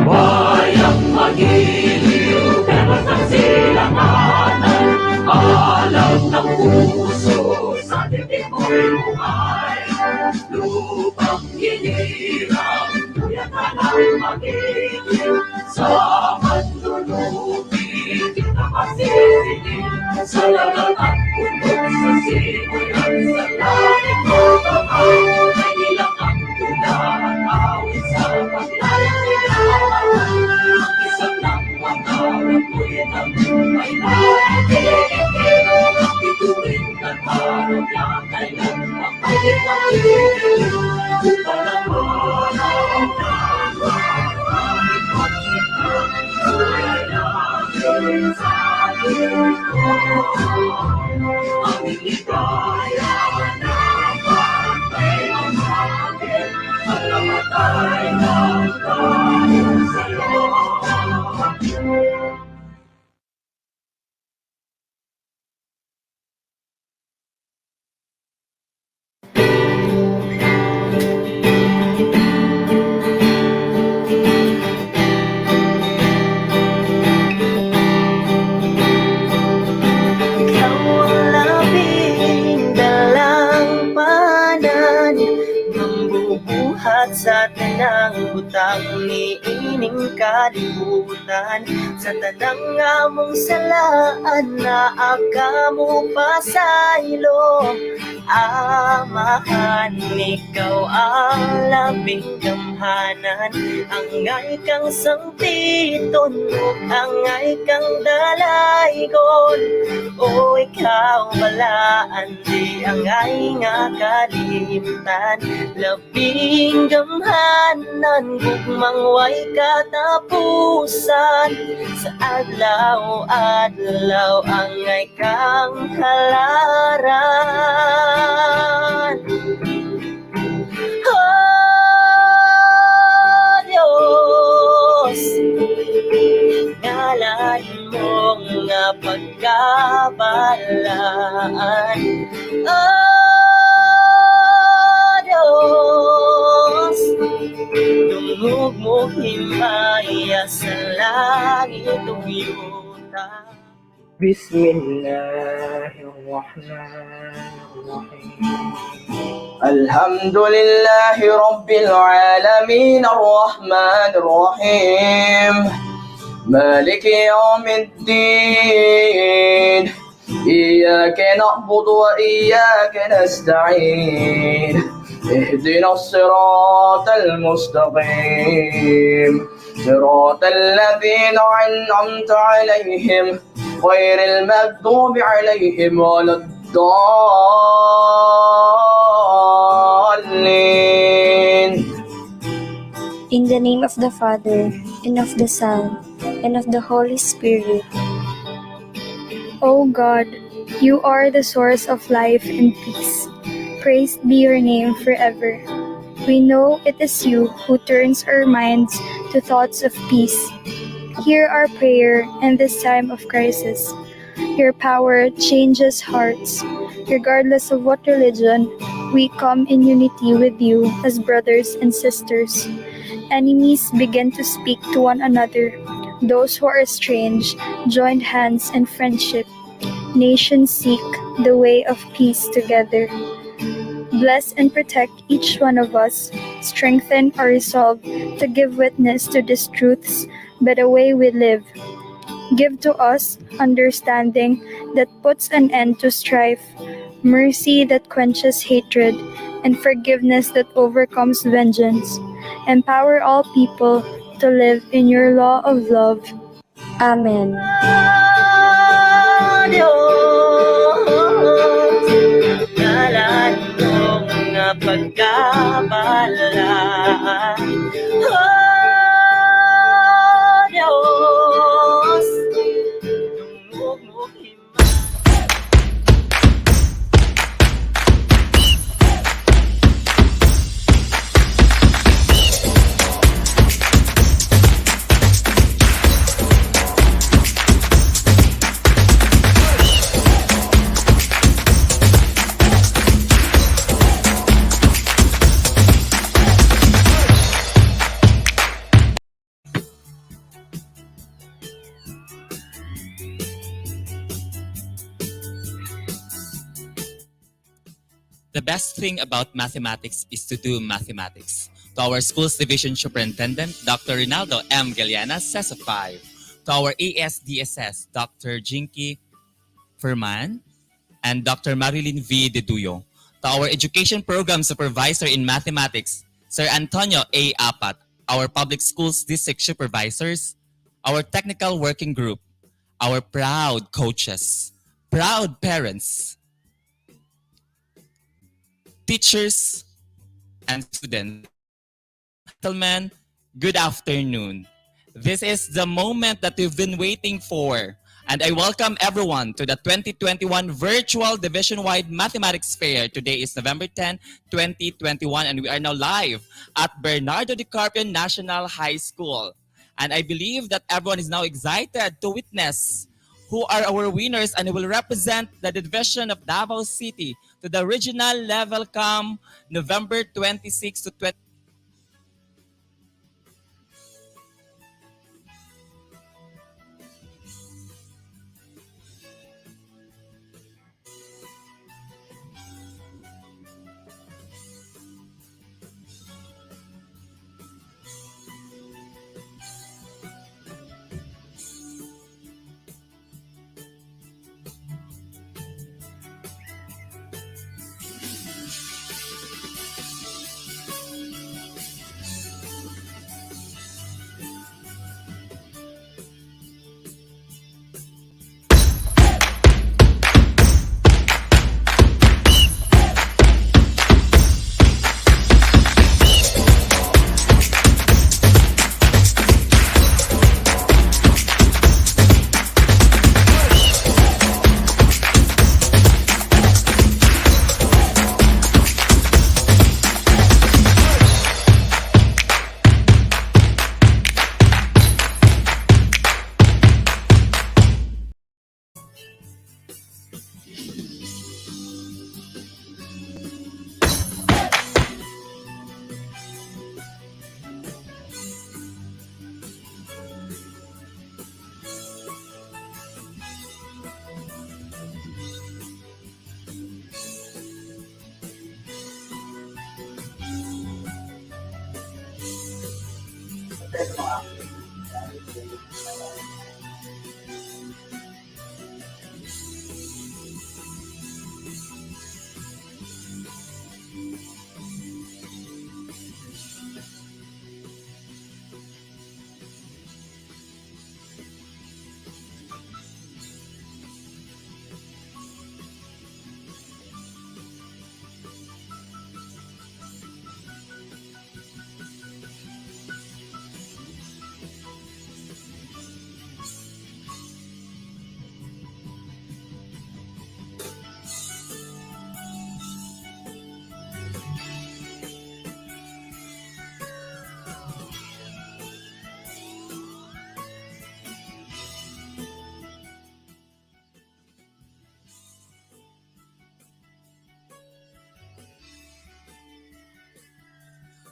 Bayang magiliw, bebas ng silanganan, alam ng puso, sa dibdib mo'y buhay. Lupang hinirang, tuyat ka ng magiliw, sa manlulubi, di ka masisingin. Sa lagat at bundok, sa simoy at sa langit mo bangay, ay nilang ang tula at awit sa paglalakad. Ang isang ng mga rapoy ng may naitigil, ang bituin at harap na kailan ang pagkakalitin. Upang ang araw na ay pagsikat, ay natin sa ang ligaya na pantay ang akin, at namatay ng tayo sa'yo. Sa tanang butang niining kalibutan, sa tanang among salaan na akamo pasaylo. Amahan, ikaw ang labing gamhanan, angay kang sangpiton, angay kang dalaygon. O ikaw balaan, di angay nga kalimtan, labing gamhanan, gugmang way katapusan. Sa adlaw-adlaw angay kang halaran. Oh Diyos, ngalain mong nga pagkabalaan. Oh Diyos, dungog mo himaya sa langit uyuta. Bismillahirrahmanirrahim. Alhamdulillahi Rabbil Alamin Ar-Rahmanir Rahim Maliki Yawmiddin Iyyaka na'budu wa iyyaka nasta'in Ihdina as-siratal mustaqim Siratal ladzina an'amta 'alaihim ghairil maghdubi 'alaihim waladdallin. In the name of the Father, and of the Son, and of the Holy Spirit. O God, you are the source of life and peace. Praised be your name forever. We know it is you who turns our minds to thoughts of peace. Hear our prayer in this time of crisis. Your power changes hearts. Regardless of what religion, we come in unity with you as brothers and sisters. Enemies begin to speak to one another. Those who are estranged join hands in friendship. Nations seek the way of peace together. Bless and protect each one of us. Strengthen our resolve to give witness to these truths by the way we live. Give to us understanding that puts an end to strife, mercy that quenches hatred, and forgiveness that overcomes vengeance. Empower all people to live in your law of love. Amen. Diyos, ngalan mo nga pagka kabalaan. Diyos, dungog himay. The best thing about mathematics is to do mathematics. To our school's division superintendent, Dr. Rinaldo M. Galeana, says a 5. To our ASDSS, Dr. Jinky Furman and Dr. Marilyn V. Deduyo. To our education program supervisor in mathematics, Sir Antonio A. Apat. Our public schools district supervisors, our technical working group, our proud coaches, proud parents, teachers, and students. Gentlemen, good afternoon. This is the moment that we've been waiting for, and I welcome everyone to the 2021 Virtual Division-Wide Mathematics Fair. Today is November 10, 2021, and we are now live at Bernardo de Carpio National High School. And I believe that everyone is now excited to witness who are our winners and who will represent the division of Davao City to the regional level come November 26 to 20.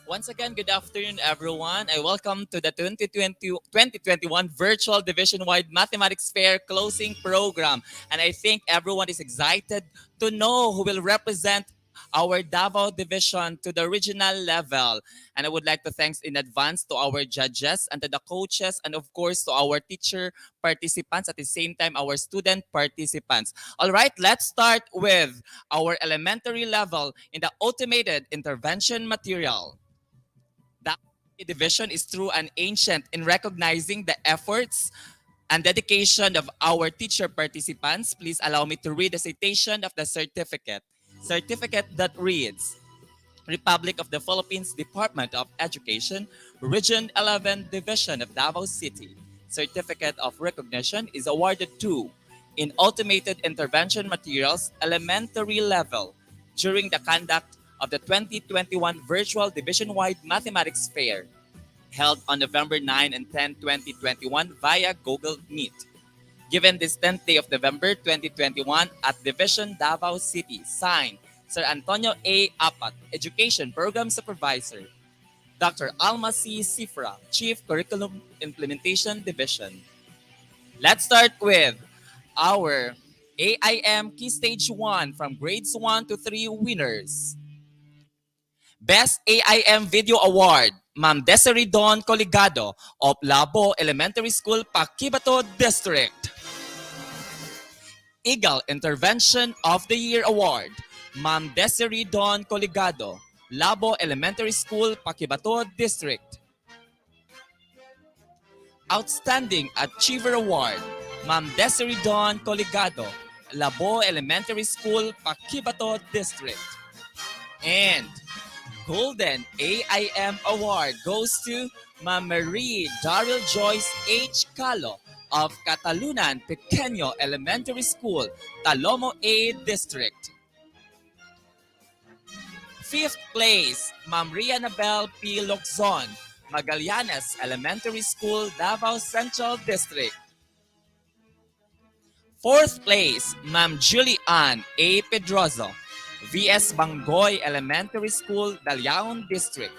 Once again, good afternoon, everyone. I welcome to the 2021 Virtual Division-Wide Mathematics Fair closing program. And I think everyone is excited to know who will represent our Davao Division to the regional level. And I would like to thank in advance to our judges and to the coaches and of course to our teacher participants, at the same time our student participants. All right, let's start with our elementary level in the automated intervention material. That division is true and ancient in recognizing the efforts and dedication of our teacher participants. Please allow me to read the citation of the certificate. Certificate that reads, Republic of the Philippines Department of Education, Region 11 Division of Davao City. Certificate of Recognition is awarded to in Automated Intervention Materials Elementary Level during the conduct of the 2021 Virtual Division-Wide Mathematics Fair held on November 9 and 10, 2021 via Google Meet. Given this 10th day of November 2021 at Division Davao City, signed Sir Antonio A. Apat, Education Program Supervisor, Dr. Alma C. Sifra, Chief Curriculum Implementation Division. Let's start with our AIM Key Stage 1 from grades 1 to 3 winners. Best AIM Video Award, Ma'am Desiree Don Coligado of Labo Elementary School, Paquibato District. Eagle Intervention of the Year Award, Ma'am Desiree Don Coligado, Labo Elementary School, Paquibato District. Outstanding Achiever Award, Ma'am Desiree Don Coligado, Labo Elementary School, Paquibato District. And Golden AIM Award goes to Ma'am Marie Daryl Joyce H. Calo of Catalunan Pequeño Elementary School, Talomo A District. 5th place, Ma'am Rianabel P. Loczon, Magallanes Elementary School, Davao Central District. 4th place, Ma'am Julie Ann A. Pedroso, V.S. Bangoy Elementary School, Daliaon District.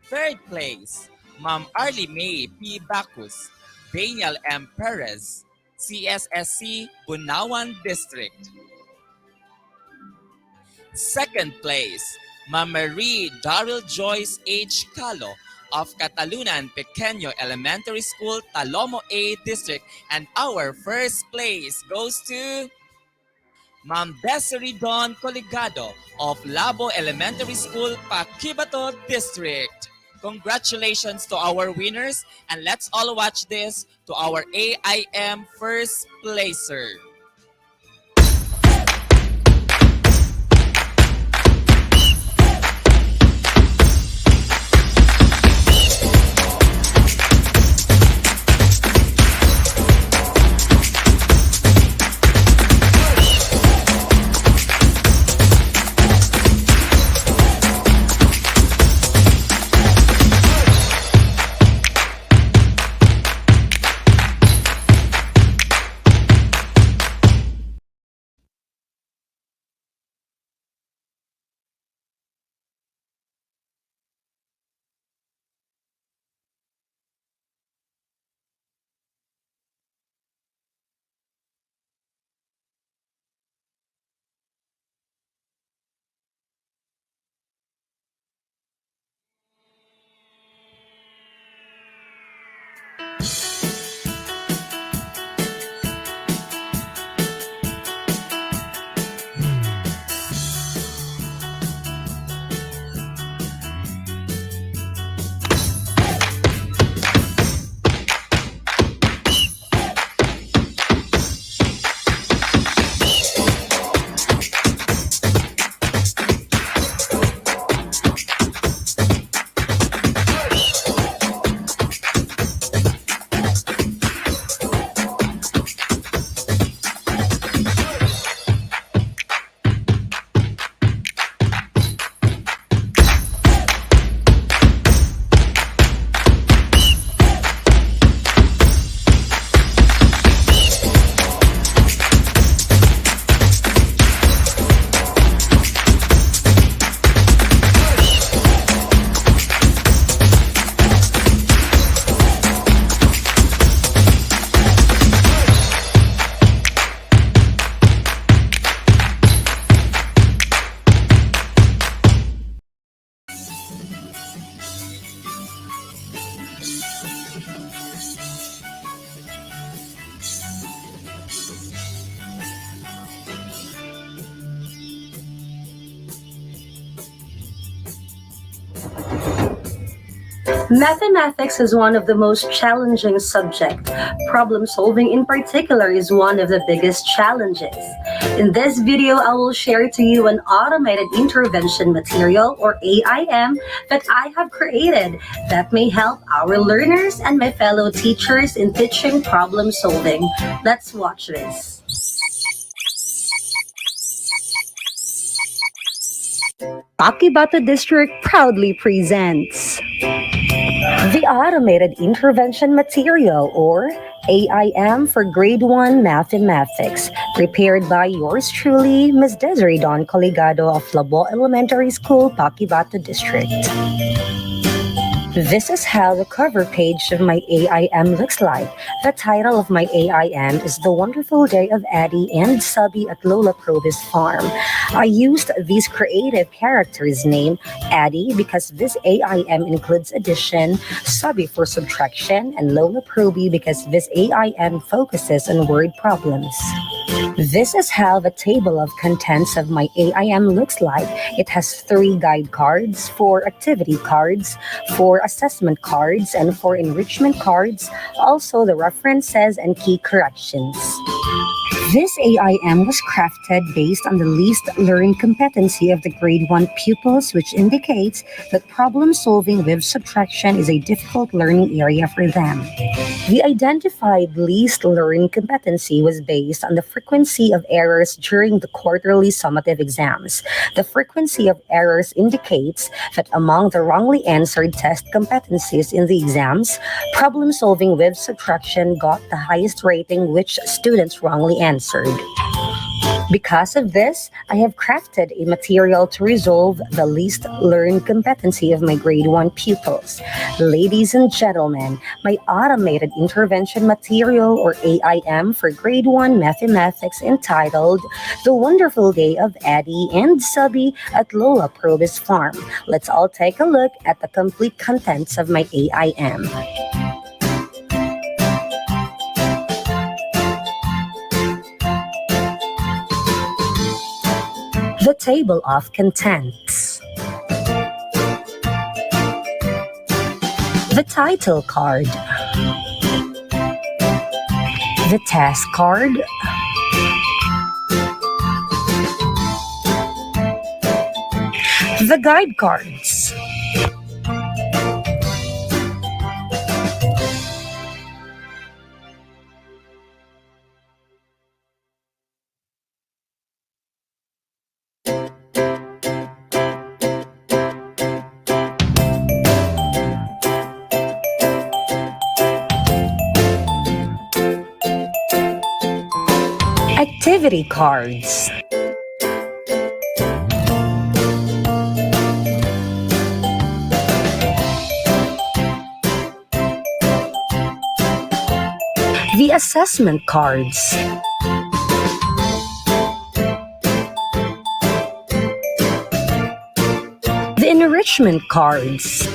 3rd place, Ma'am Arlie May P. Bacus, Daniel M. Perez, CSSC, Bunawan District. 2nd place, Ma'am Marie Daryl Joyce H. Calo of Catalunan Pequeño Elementary School, Talomo A District. And our 1st place goes to Ma'am Desiree Don Coligado of Labo Elementary School, Paquibato District. Congratulations to our winners, and let's all watch this to our AIM first placer. Mathematics is one of the most challenging subjects. Problem solving in particular is one of the biggest challenges. In this video, I will share to you an automated intervention material or AIM that I have created that may help our learners and my fellow teachers in teaching problem solving. Let's watch this. Pakibata District proudly presents the Automated Intervention Material or AIM for Grade 1 Mathematics, prepared by yours truly, Ms. Desiree Don Coligado of Labo Elementary School, Pakibata District. This is how the cover page of my AIM looks like. The title of my AIM is The Wonderful Day of Addie and Subby at Lola Probus Farm. I used these creative characters' name, Addie, because this AIM includes addition, Subby for subtraction, and Lola Proby because this AIM focuses on word problems. This is how the table of contents of my AIM looks like. It has 3 guide cards, 4 activity cards, 4 assessment cards, and 4 enrichment cards, also the references and key corrections. This AIM was crafted based on the least learned competency of the grade 1 pupils, which indicates that problem solving with subtraction is a difficult learning area for them. The identified least learned competency was based on the frequency of errors during the quarterly summative exams. The frequency of errors indicates that among the wrongly answered test competencies in the exams, problem solving with subtraction got the highest rating, which students wrongly answered. Because of this, I have crafted a material to resolve the least learned competency of my grade 1 pupils. Ladies and gentlemen, my automated intervention material or AIM for grade 1 mathematics entitled The Wonderful Day of Addie and Subby at Lola Probus Farm. Let's all take a look at the complete contents of my AIM. The table of contents. The title card. The task card. The guide cards. Activity cards. The assessment cards. The enrichment cards.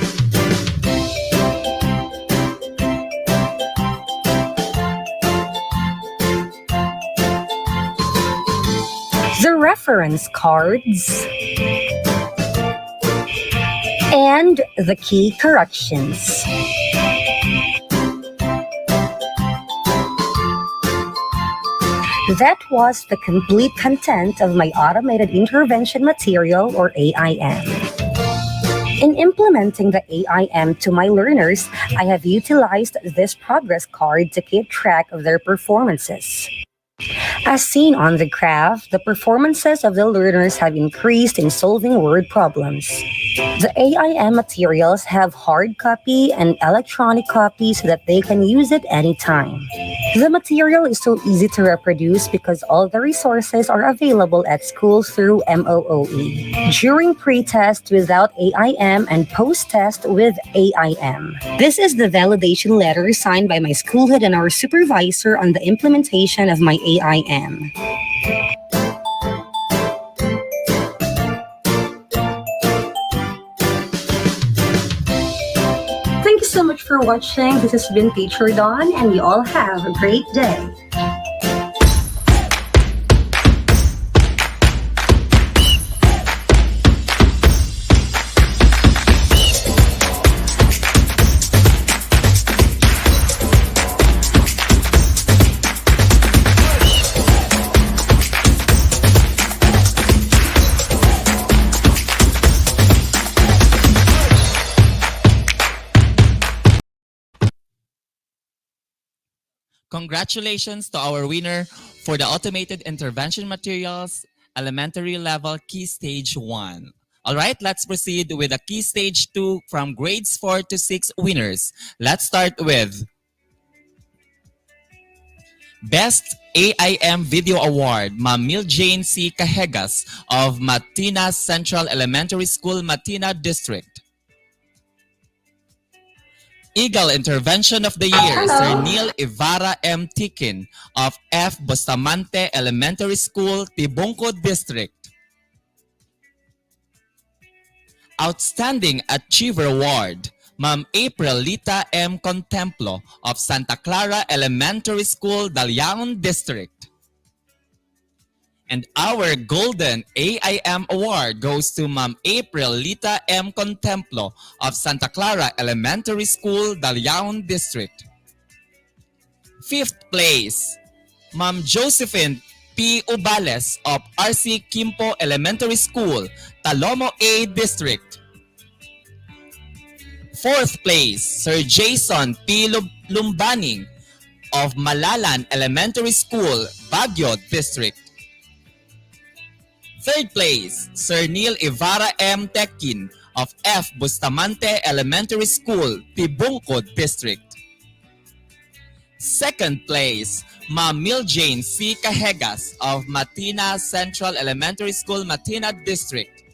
The reference cards, and the key corrections. That was the complete content of my automated intervention material or AIM. In implementing the AIM to my learners, I have utilized this progress card to keep track of their performances. As seen on the graph, the performances of the learners have increased in solving word problems. The AIM materials have hard copy and electronic copy so that they can use it anytime. The material is so easy to reproduce because all the resources are available at school through MOOE. During pre-test without AIM and post-test with AIM. This is the validation letter signed by my school head and our supervisor on the implementation of my AIM. Thank you so much for watching. This has been Teacher Dawn, and you all have a great day. Congratulations to our winner for the Automated Intervention Materials Elementary Level Key Stage 1. All right, let's proceed with the Key Stage 2 from grades 4 to 6 winners. Let's start with Best AIM Video Award, Ma'am Mil Jane C. Cajegas of Matina Central Elementary School, Matina District. Eagle Intervention of the Year, Sir Neil Ibarra M. Tikin of F. Bustamante Elementary School, Tibungco District. Outstanding Achiever Award, Ma'am April Lita M. Contemplo of Santa Clara Elementary School, Daliaon District. And our Golden AIM Award goes to Ma'am April Lita M. Contemplo of Santa Clara Elementary School, Daliaon District. 5th place, Ma'am Josephine P. Ubales of RC Kimpo Elementary School, Talomo A District. 4th place, Sir Jason P. Lumbaning of Malalan Elementary School, Baguio District. 3rd place, Sir Neil Ibarra M. Tekin of F. Bustamante Elementary School, Tibungco District. 2nd place, Ma'am Mil Jane C. Cajegas of Matina Central Elementary School, Matina District.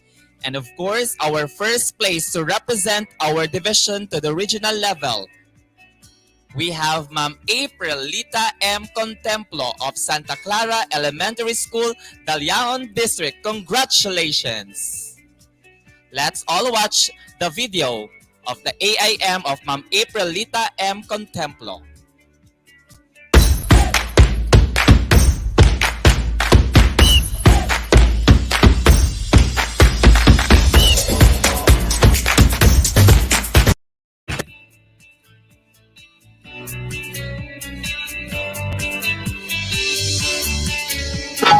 And of course, our first place to represent our division to the regional level, we have Ma'am April Lita M. Contemplo of Santa Clara Elementary School, Daliaon District. Congratulations! Let's all watch the video of the AIM of Ma'am April Lita M. Contemplo.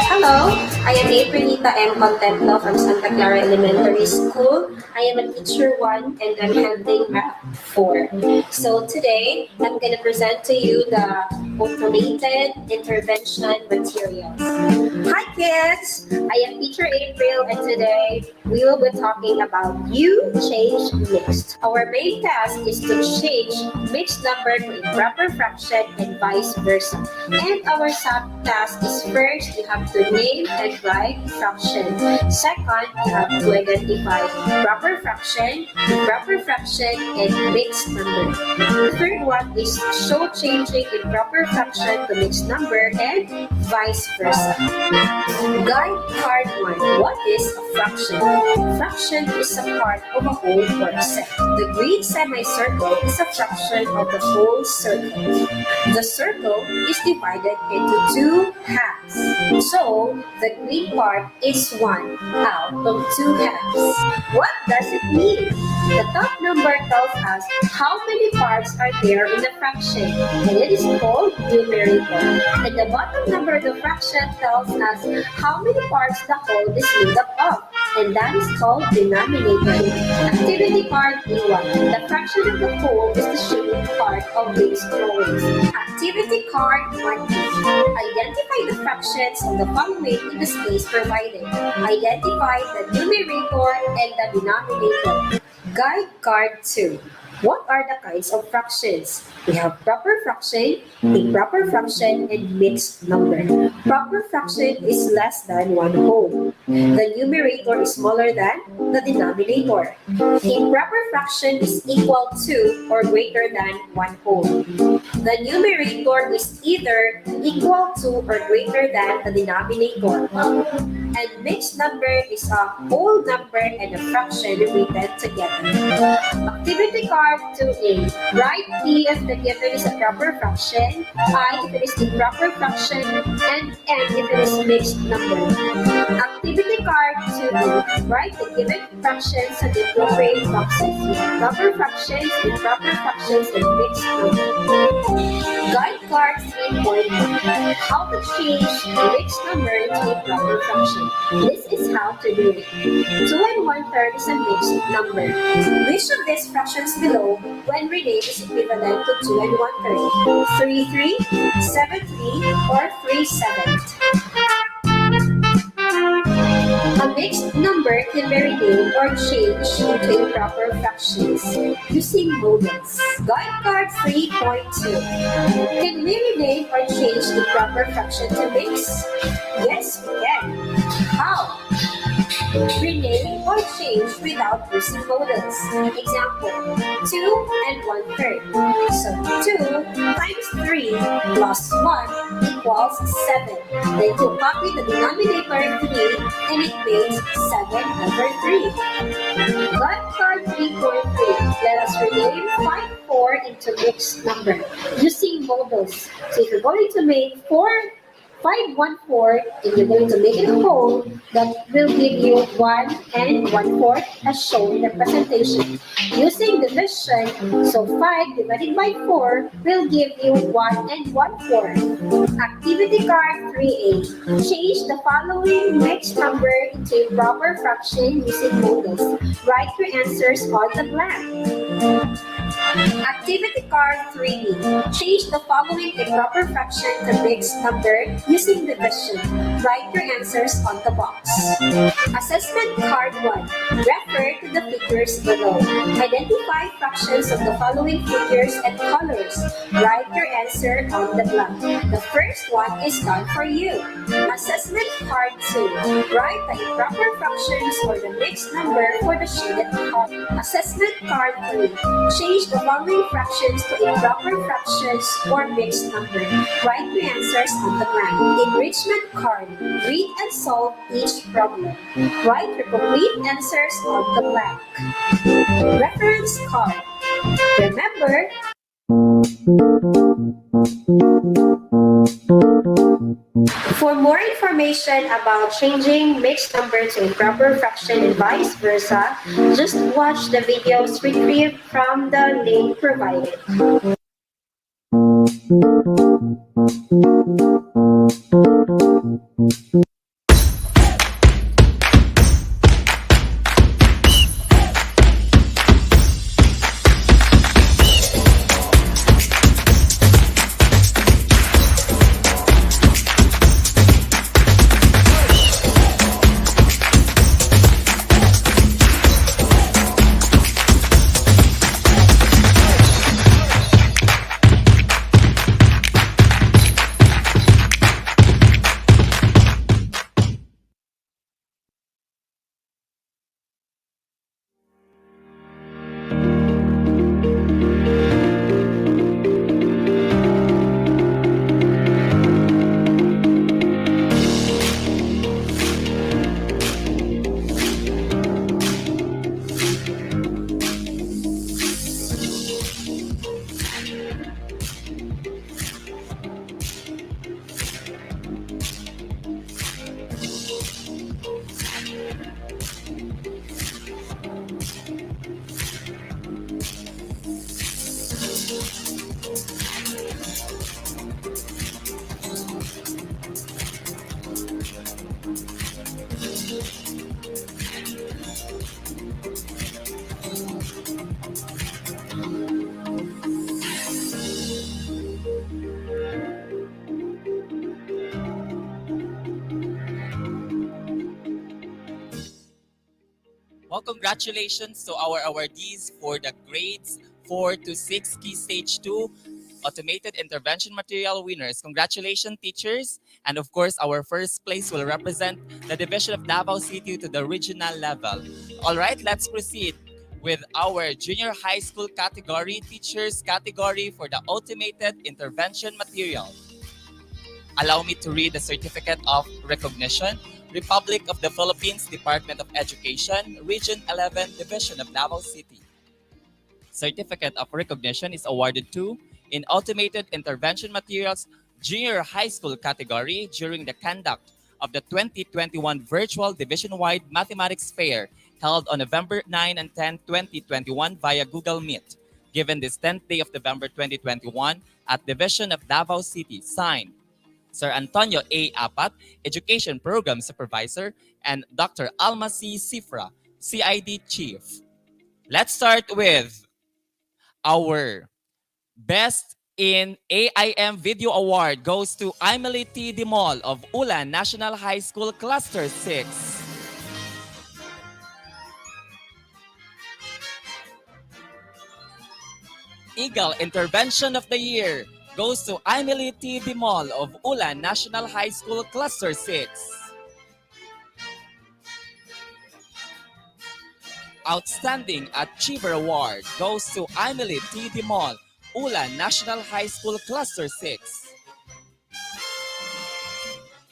Hello, I am Aprilita M. Contemplo from Santa Clara Elementary School. I am a teacher 1 and I'm handling math 4. So today, I'm going to present to you the automated intervention materials. Hi kids, I am teacher April and today we will be talking about you change mixed. Our main task is to change mixed number to a proper fraction and vice versa. And our sub-task is first, you have to name and write fraction. Second, you have to identify proper fraction, and mixed number. The third one is show changing a proper fraction to mixed number and vice versa. Guide part 1. What is a fraction? Fraction is a part of a whole or a set. The green semicircle is a fraction of the whole circle. The circle is divided into 2 halves. So, the green part is 1 out of 2 halves. What does it mean? The top number tells us how many parts are there in the fraction, and it is called numerator. And the bottom number of the fraction tells us how many parts the whole is made up of, and that is called denominator. Activity part B1. The fraction of the whole is the shaded part of these drawings. Activity card 1. Identify the fractions of the following in the space provided. Identify the numerator and the denominator. Guide card 2. What are the kinds of fractions? We have proper fraction, improper fraction, and mixed number. Proper fraction is less than 1 whole. The numerator is smaller than the denominator. Improper fraction is equal to or greater than 1 whole. The numerator is either equal to or greater than the denominator. And mixed number is a whole number and a fraction written together. Activity card 2A. Write P if the given is a proper fraction, I if it is improper fraction, and N if it is mixed number. Activity Activity card 2. Write the given fractions on the appropriate boxes with proper fractions, improper fractions, and mixed numbers. Guide card 3.1. How to change a mixed number into a proper fraction. This is how to do it. 2 1/3 is a mixed number. Which of these fractions below, when renamed, is equivalent to 2 1/3? 3 3, 7 3, or 3 7? A mixed number can be renamed or changed into improper fractions using models. Guide card 3.2. Can we rename or change improper fraction to mix? Yes, we can. How? Rename or change without using models. Example, 2 1/3. So 2 times 3 plus 1 equals 7. Then to copy the denominator 3 and it makes 7 over 3. Guide card 3.3. Let us rename 5 4 into mixed number using models. So if you're going to make 5 1/4 and you're going to make it whole, that will give you 1 1/4 as shown in the presentation. Using division, so 5 divided by 4 will give you 1 1/4. Activity card 3A. Change the following mixed number into a proper fraction using models. Write your answers on the blank. Activity card 3B. Change the following improper fraction to mixed number using division. Write your answers on the box. Assessment card 1. Refer to the figures below. Identify fractions of the following figures and colors. Write your answer on the blank. The first one is done for you. Assessment card 2. Write the improper fractions or the mixed number for the shaded color. Assessment card 3. Change the following fractions to improper fractions or mixed number. Write your answers on the blank. Enrichment card. Read and solve each problem. Write your complete answers on the blank. Reference card. Remember, for more information about changing mixed number to improper fraction and vice versa, just watch the videos retrieved from the link provided. Well, congratulations to our awardees for the grades 4 to 6 Key Stage 2 Automated Intervention Material winners. Congratulations, teachers. And of course, our first place will represent the Division of Davao City to the regional level. All right, let's proceed with our junior high school category, teachers category for the Automated Intervention Material. Allow me to read the Certificate of Recognition. Republic of the Philippines, Department of Education, Region 11, Division of Davao City. Certificate of Recognition is awarded to in Automated Intervention Materials Junior High School category during the conduct of the 2021 Virtual Division-Wide Mathematics Fair held on November 9 and 10, 2021 via Google Meet, given this 10th day of November 2021 at Division of Davao City. Signed, Sir Antonio A. Apat, Education Program Supervisor, and Dr. Alma C. Sifra, CID Chief. Let's start with our Best in AIM Video Award goes to Emily T. Dimol of Ulan National High School Cluster 6. Eagle Intervention of the Year goes to Emily T. Dimol of Ulan National High School Cluster 6. Outstanding Achiever Award goes to Emily T. Dimol, Ulan National High School Cluster 6.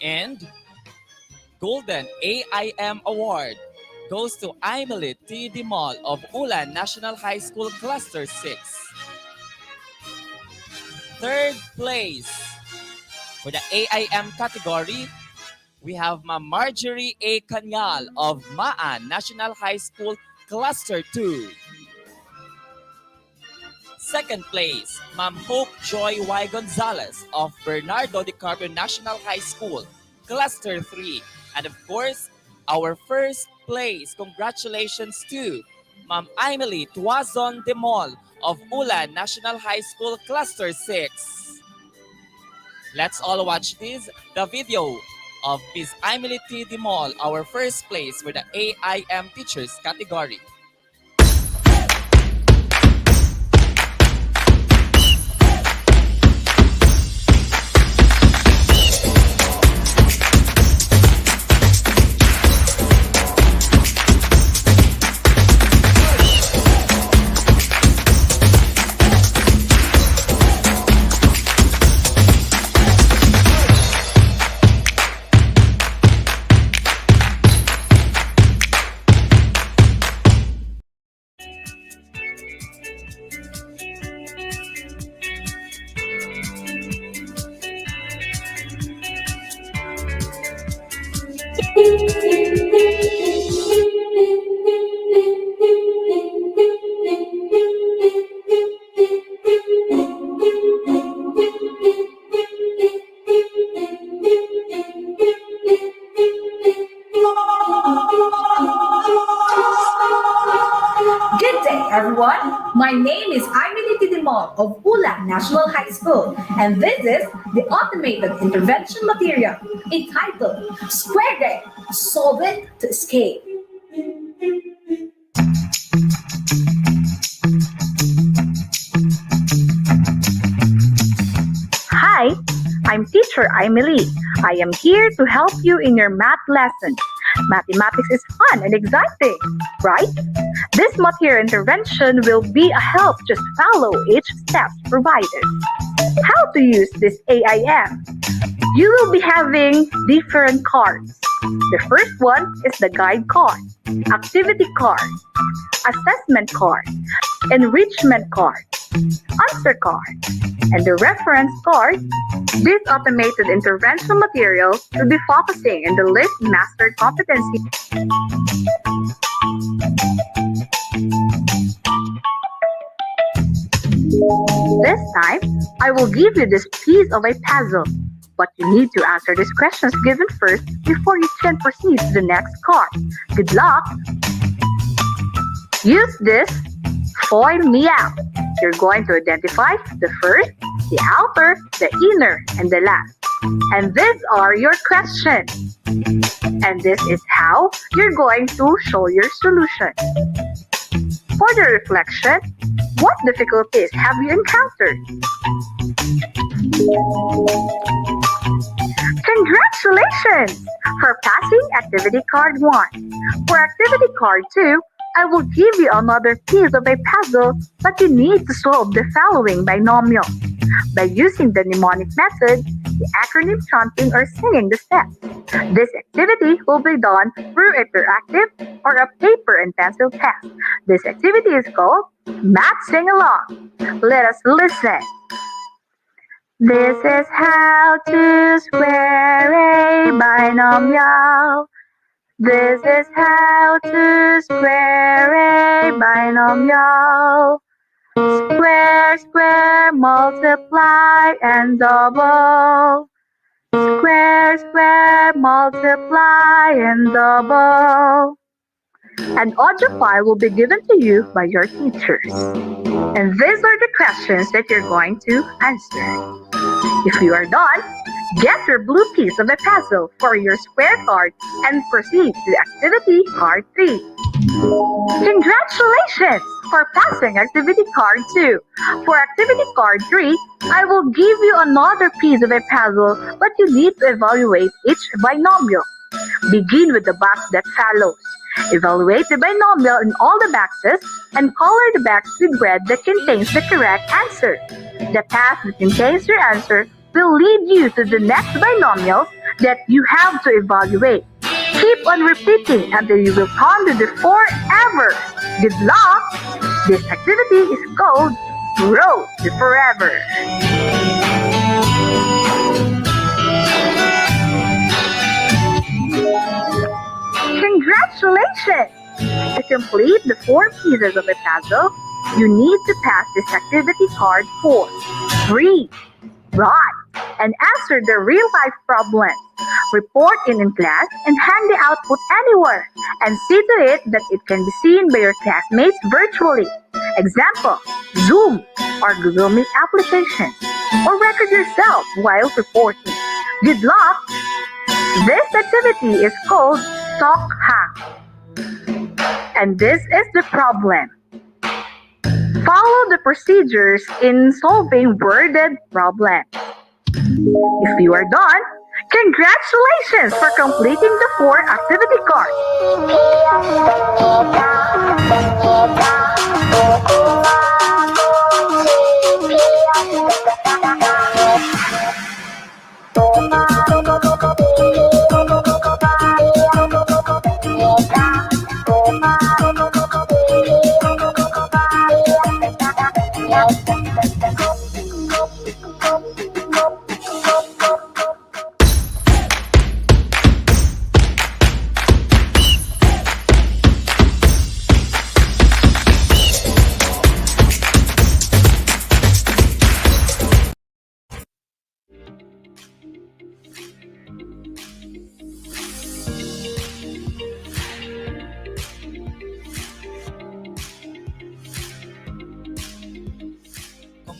And Golden AIM Award goes to Emily T. Dimol of Ulan National High School Cluster 6. Third place for the AIM category, we have Ma'am Marjorie A. Kanyal of Maan National High School Cluster 2. Second place, Ma'am Hope Joy Y. Gonzalez of Bernardo de Carpio National High School, Cluster 3. And of course, our first place, congratulations to Ma'am Emily Tuazon Demol of Ulan National High School, Cluster 6. Let's all watch the video of Ms. Emily T. Demol, our first place for the AIM Teachers category. Good day, everyone. My name is Emily Tidimol of Ulan National High School, and this is the automated intervention material entitled Square Day, Solve It to Escape. Hi, I'm teacher Emily. I am here to help you in your math lesson. Mathematics is fun and exciting, right? This material intervention will be a help. Just follow each step provided. How to use this AIM? You will be having different cards. The first one is the guide card, activity card, assessment card, enrichment card, answer card, and the reference card. This automated intervention material will be focusing in the list mastered competency. This time, I will give you this piece of a puzzle, but you need to answer these questions given first before you can proceed to the next card. Good luck! Use this foil me out. You're going to identify the first, the outer, the inner, and the last. And these are your questions. And this is how you're going to show your solution. For the reflection, what difficulties have you encountered? Congratulations for passing activity card 1. For activity card 2, I will give you another piece of a puzzle, but you need to solve the following binomial. By using the mnemonic method, the acronym chanting or singing the steps. This activity will be done through interactive or a paper and pencil test. This activity is called Math Sing Along. Let us listen. This is how to square a binomial. This is how to square a binomial. Square, square, multiply and double. Square, square, multiply and double. An audio file will be given to you by your teachers. And these are the questions that you're going to answer. If you are done, get your blue piece of a puzzle for your square card and proceed to activity card 3. Congratulations for passing activity card 2. For activity card 3, I will give you another piece of a puzzle, but you need to evaluate each binomial. Begin with the box that follows. Evaluate the binomial in all the boxes and color the box with red that contains the correct answer. The path that contains your answer will lead you to the next binomials that you have to evaluate. Keep on repeating until you will ponder the forever. Good luck! This activity is called Road to Forever. Congratulations! To complete the 4 pieces of a puzzle, you need to pass this activity card 4. Read, write, and answer the real-life problems. Report in class and hang the output anywhere, and see to it that it can be seen by your classmates virtually. Example, Zoom or Google Meet applications, or record yourself while reporting. Good luck! This activity is called Talk Hack. And this is the problem. Follow the procedures in solving worded problems. If you are done, congratulations for completing the 4 activity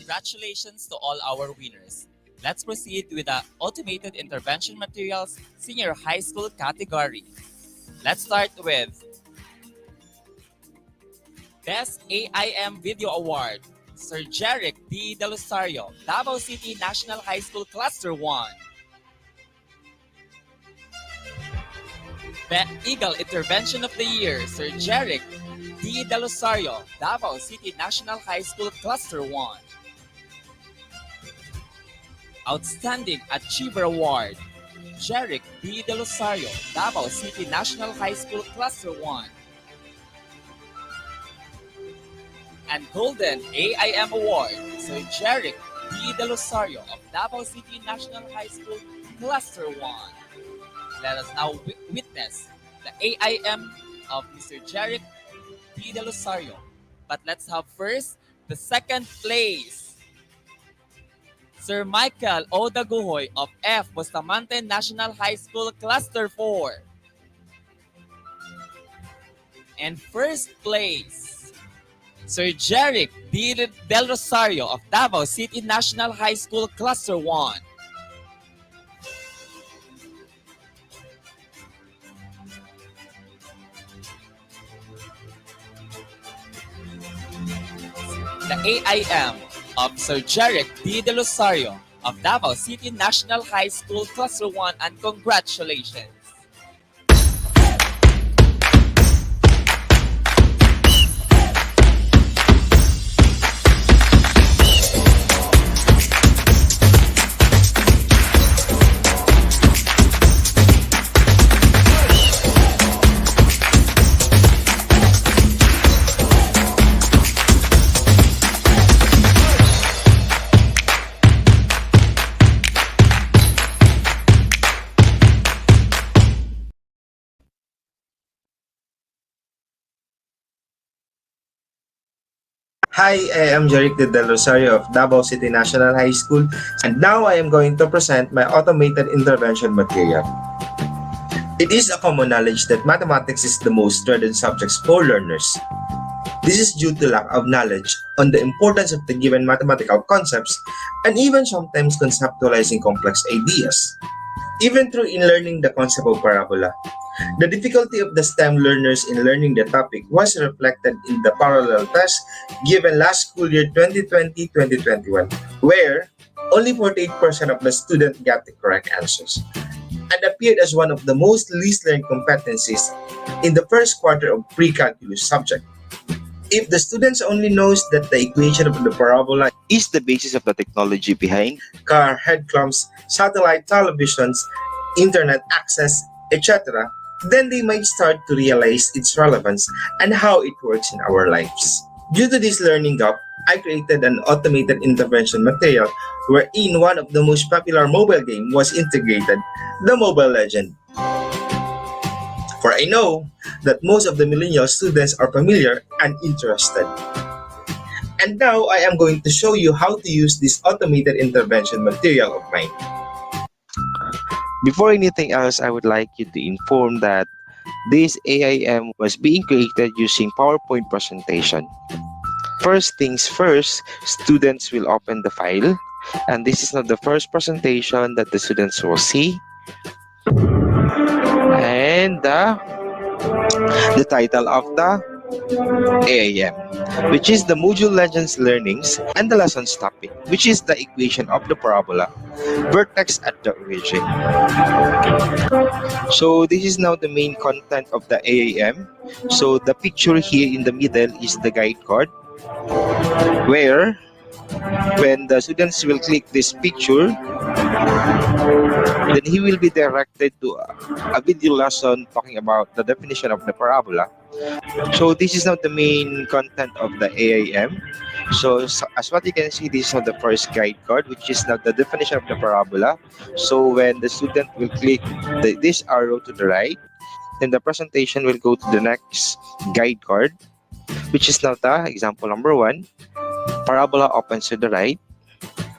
Congratulations to all our winners. Let's proceed with the Automated Intervention Materials Senior High School category. Let's start with Best AIM Video Award, Sir Jeric D. Delosario, Davao City National High School Cluster 1. The Eagle Intervention of the Year, Sir Jeric D. Delosario, Davao City National High School Cluster 1. Outstanding Achiever Award, Jeric D. Delosario, Davao City National High School Cluster 1. And Golden AIM Award, Sir Jeric D. Delosario of Davao City National High School Cluster 1. Let us now witness the AIM of Mr. Jeric D. Delosario. But let's have first the second place. Sir Michael O. Daguhoy of F. Bustamante National High School Cluster 4. And first place, Sir Jeric D. Del Rosario of Davao City National High School Cluster 1. The AIM of Sir Jeric D. Delosario of Davao City National High School Cluster 1, and congratulations. Hi, I am Jeric de Del Rosario of Davao City National High School, and now I am going to present my automated intervention material. It is a common knowledge that mathematics is the most dreaded subject for learners. This is due to lack of knowledge on the importance of the given mathematical concepts and even sometimes conceptualizing complex ideas. Even through in learning the concept of parabola, the difficulty of the STEM learners in learning the topic was reflected in the parallel test given last school year 2020-2021, where only 48% of the students got the correct answers and appeared as one of the most least learned competencies in the first quarter of pre-calculus subject. If the students only knows that the equation of the parabola is the basis of the technology behind car, headlamps, satellite televisions, internet access, etc., then they might start to realize its relevance and how it works in our lives. Due to this learning gap, I created an automated intervention material wherein one of the most popular mobile game was integrated, the Mobile Legend. For I know that most of the millennial students are familiar and interested. And now I am going to show you how to use this automated intervention material of mine. Before anything else, I would like you to inform that this AIM was being created using PowerPoint presentation. First things first, students will open the file, and this is not the first presentation that the students will see. And the title of the AIM, which is the Module Legends Learnings, and the lessons topic, which is the equation of the parabola, vertex at the origin. So this is now the main content of the AIM. So the picture here in the middle is the guide card, where when the students will click this picture, then he will be directed to a video lesson talking about the definition of the parabola. So this is not the main content of the AIM. So as what you can see, this is not the first guide card, which is not the definition of the parabola. So when the student will click this arrow to the right, then the presentation will go to the next guide card, which is now the example number 1. Parabola opens to the right.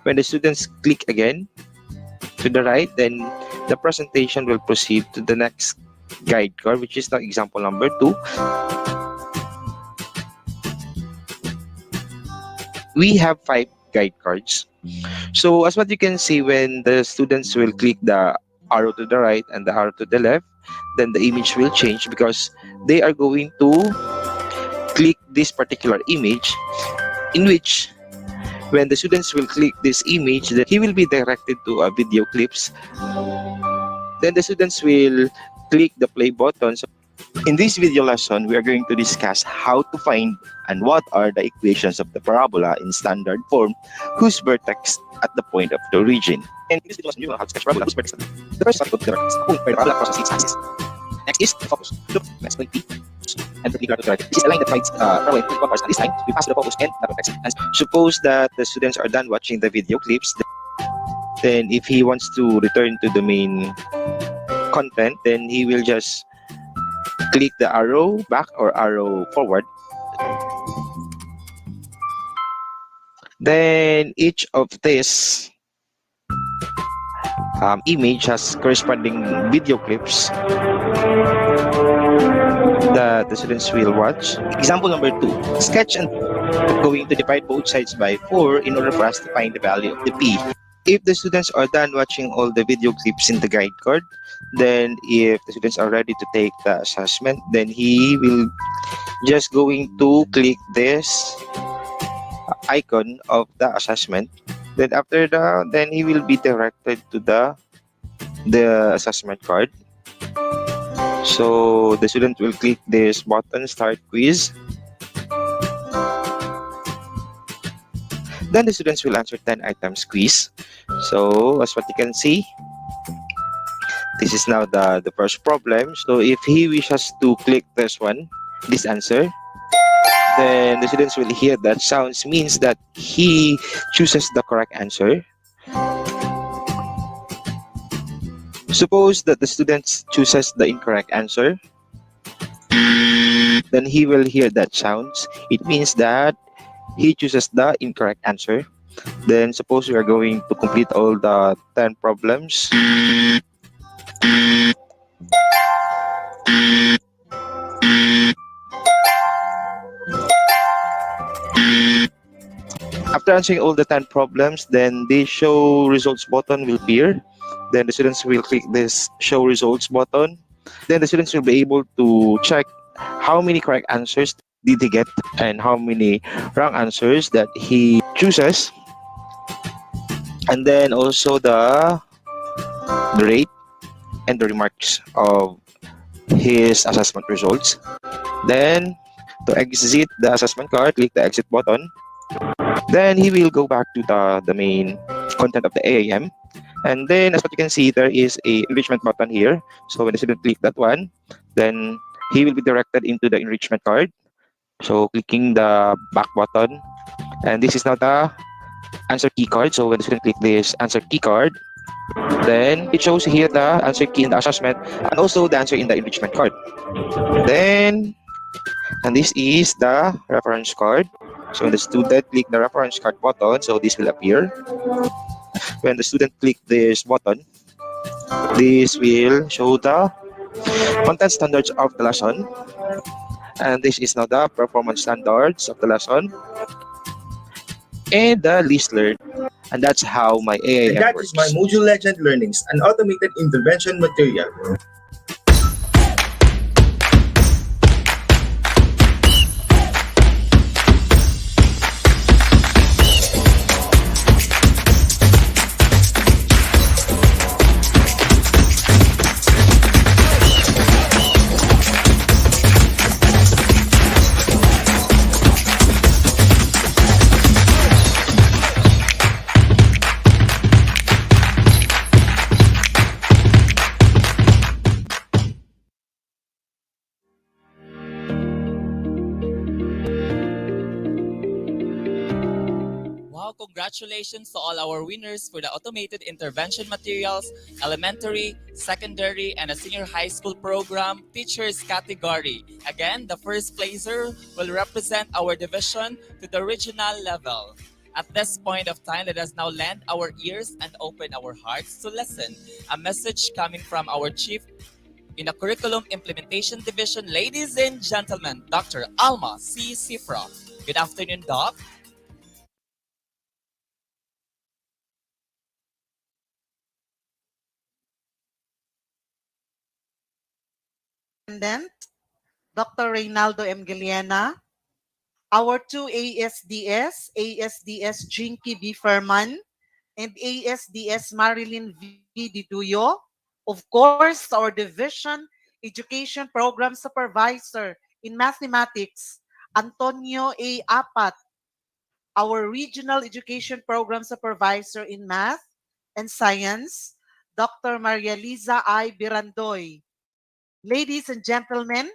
When the students click again to the right, then the presentation will proceed to the next guide card, which is now example number 2. We have 5 guide cards. So as what you can see, when the students will click the arrow to the right and the arrow to the left, then the image will change because they are going to click this particular image, in which when the students will click this image, that he will be directed to a video clips. Then the students will click the play button. So in this video lesson, we are going to discuss how to find and what are the equations of the parabola in standard form whose vertex at the point of the origin. And in this video lesson, you will know how to sketch parabola whose vertex. The first start with the vertex, the point where the parabola crosses its axis. Next is the focus. Look, let's point P and perpendicular to the right. This is a line that divides parabola into 2 parts. At this line, we pass to the focus and the vertex. And suppose that the students are done watching the video clips, then if he wants to return to the main content, then he will just click the arrow back or arrow forward. Then each of this image has corresponding video clips that the students will watch. Example number 2, sketch and going to divide both sides by 4 in order for us to find the value of the P. If the students are done watching all the video clips in the guide card, then if the students are ready to take the assessment, then he will just going to click this icon of the assessment. Then after that, then he will be directed to the assessment card. So the student will click this button, start quiz. Then the students will answer 10 items quiz. So as what you can see, this is now the first problem. So if he wishes to click this one, this answer, then the students will hear that sounds means that he chooses the correct answer. Suppose that the student chooses the incorrect answer, then he will hear that sounds. It means that he chooses the incorrect answer. Then suppose we are going to complete all the 10 problems. After answering all the 10 problems, then the show results button will appear. Then the students will click this show results button. Then the students will be able to check how many correct answers did he get and how many wrong answers that he chooses. And then also the rate and the remarks of his assessment results. Then to exit the assessment card, click the exit button. Then he will go back to the main content of the AIM. And then as what you can see, there is a enrichment button here. So when the student click that one, then he will be directed into the enrichment card. So clicking the back button. And this is now the answer key card. So when the student click this answer key card, then it shows here the answer key in the assessment and also the answer in the enrichment card. Then, and this is the reference card. So when the student click the reference card button, so this will appear. When the student click this button, this will show the content standards of the lesson. And this is now the performance standards of the lesson and the list learned. And that's how my AIM And that works. is my Module Legend Learnings, an automated intervention material. Wow, congratulations to all our winners for the automated intervention materials, elementary, secondary, and a senior high school program teachers category. Again, the first placer will represent our division to the regional level. At this point of time, let us now lend our ears and open our hearts to listen. A message coming from our chief in the Curriculum Implementation Division, ladies and gentlemen, Dr. Alma C. Sifra. Good afternoon, Doc. Superintendent, Dr. Reynaldo M. Giliana, our two ASDS, ASDS Jinky B. Furman, and ASDS Marilyn V. Diduyo, of course, our Division Education Program Supervisor in Mathematics, Antonio A. Apat, our Regional Education Program Supervisor in Math and Science, Dr. Maria Liza I. Birandoy. Ladies and gentlemen,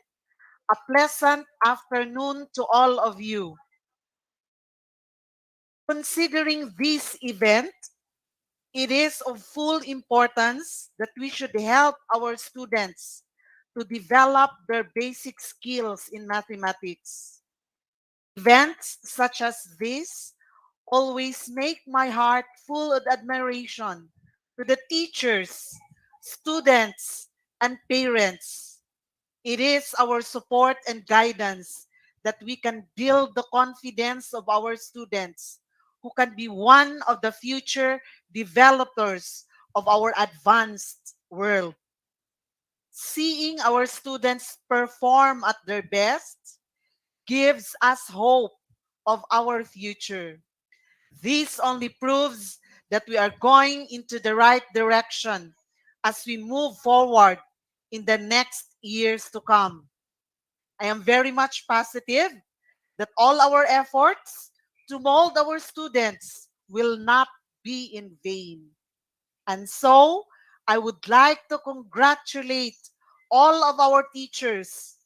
a pleasant afternoon to all of you. Considering this event, it is of full importance that we should help our students to develop their basic skills in mathematics. Events such as this always make my heart full of admiration to the teachers, students, and parents. It is our support and guidance that we can build the confidence of our students who can be one of the future developers of our advanced world. Seeing our students perform at their best gives us hope of our future. This only proves that we are going into the right direction as we move forward in the next years to come. I am very much positive that all our efforts to mold our students will not be in vain. And so, I would like to congratulate all of our teachers,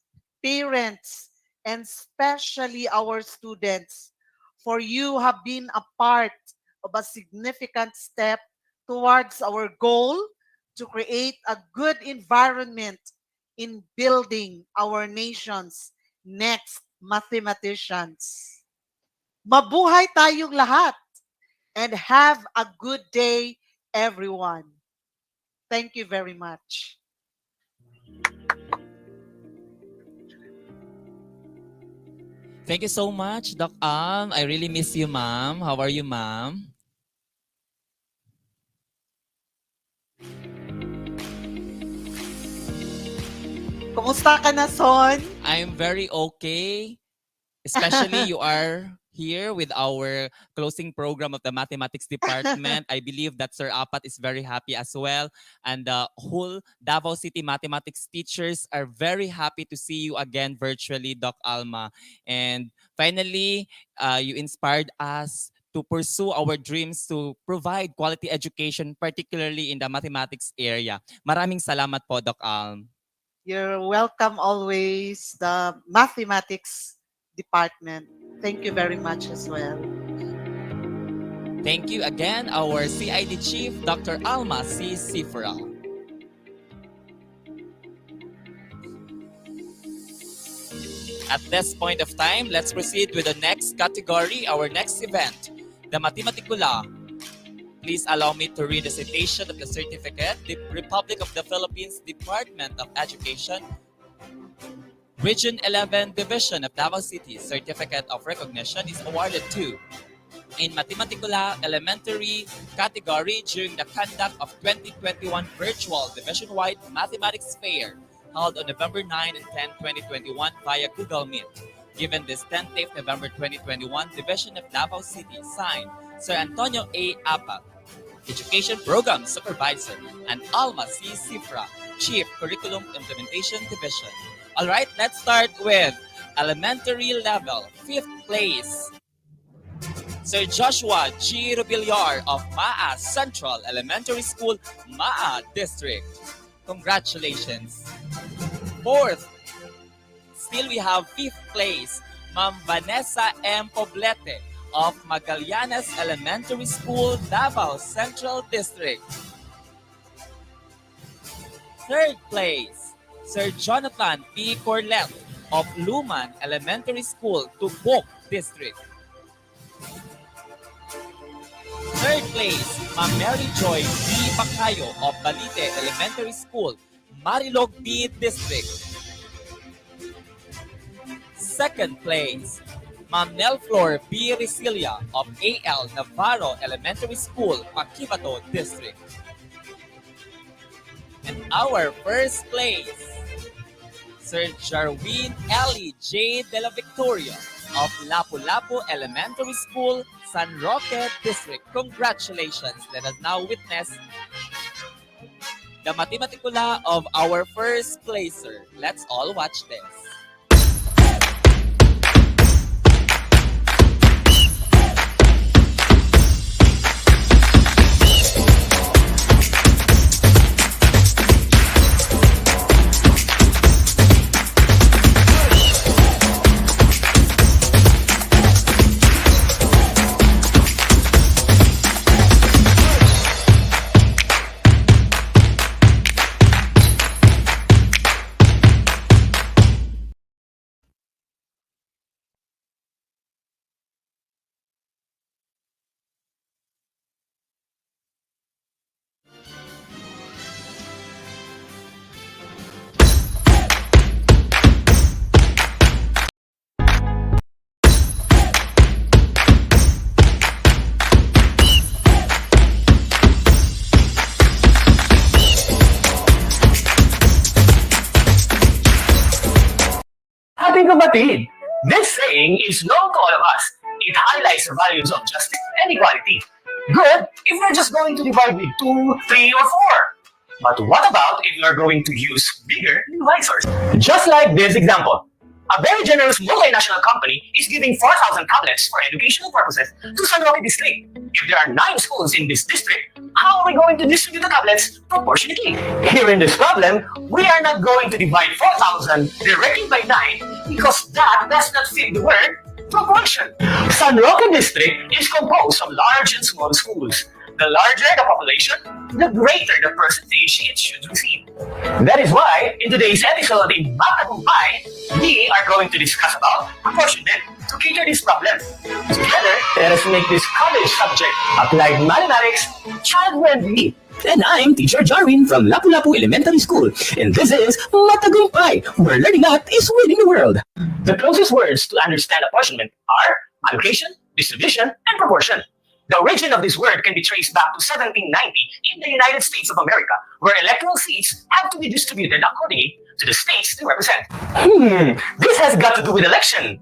parents, and especially our students, for you have been a part of a significant step towards our goal to create a good environment in building our nation's next mathematicians. Mabuhay tayong lahat. And have a good day, everyone. Thank you very much. Thank you so much, Doc Alm. I really miss you, ma'am. How are you, ma'am? Kumusta ka na, Son? I'm very okay. Especially you are here with our closing program of the mathematics department. I believe that Sir Apat is very happy as well. And the whole Davao City mathematics teachers are very happy to see you again virtually, Doc Alma. And finally, you inspired us to pursue our dreams to provide quality education, particularly in the mathematics area. Maraming salamat po, Doc Alm. You're welcome always, the mathematics department. Thank you very much as well. Thank you again, our CID Chief, Dr. Alma C. Sifra. At this point of time, let's proceed with the next category, our next event, the Matematikula. Please allow me to read the citation of the certificate. The Republic of the Philippines Department of Education, Region 11 Division of Davao City Certificate of Recognition is awarded to in Matematikula Elementary category during the conduct of 2021 Virtual Division-Wide Mathematics Fair held on November 9 and 10, 2021 via Google Meet. Given this 10th November 2021 Division of Davao City, signed Sir Antonio A. Apat, Education Program Supervisor, and Alma C. Sifra, Chief Curriculum Implementation Division. All right, let's start with elementary level, 5th place. Sir Joshua G. Rubilyar of Maa Central Elementary School, Maa District. Congratulations. 4th, still we have 5th place, Ma'am Vanessa M. Poblete of Magallanes Elementary School, Davao Central District. 3rd place, Sir Jonathan P. Corlet of Luman Elementary School, Tubok District. 3rd place, Ma'am Mary Joy B. Pacayo of Balite Elementary School, Marilog B. District. 2nd place, Ma'am Nelflor B. Resilia of A.L. Navarro Elementary School, Paquibato District. And our 1st place, Sir Jarwin Ellie J. De La Victoria of Lapu-Lapu Elementary School, San Roque District. Congratulations. Let us now witness the Matematikula of our 1st placer. Let's all watch this. Ating kapatid, this saying is known to all of us. It highlights the values of justice and equality. Good if we're just going to divide with 2, 3, or 4. But what about if you're going to use bigger divisors? Just like this example. A very generous multinational company is giving 4,000 tablets for educational purposes to San Roque District. If there are 9 schools in this district, how are we going to distribute the tablets proportionately? Here in this problem, we are not going to divide 4,000 directly by 9 because that does not fit the word proportion. San Roque District is composed of large and small schools. The larger the population, the greater the percentage it should receive. That is why, in today's episode in Matagumpay, we are going to discuss about proportionate to cater this problem. Together, let us make this college subject, Applied Mathematics, child-friendly. And I'm Teacher Jarwin from Lapu-Lapu Elementary School, and this is Matagumpay, where learning math is winning the world. The closest words to understand apportionment are allocation, distribution, and proportion. The origin of this word can be traced back to 1790 in the United States of America, where electoral seats have to be distributed accordingly to the states they represent. This has got to do with election.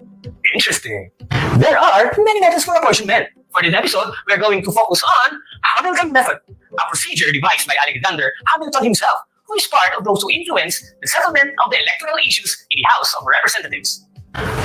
Interesting. There are many methods for apportionment. For this episode, we're going to focus on Hamilton method, a procedure devised by Alexander Hamilton himself, who is part of those who influenced the settlement of the electoral issues in the House of Representatives.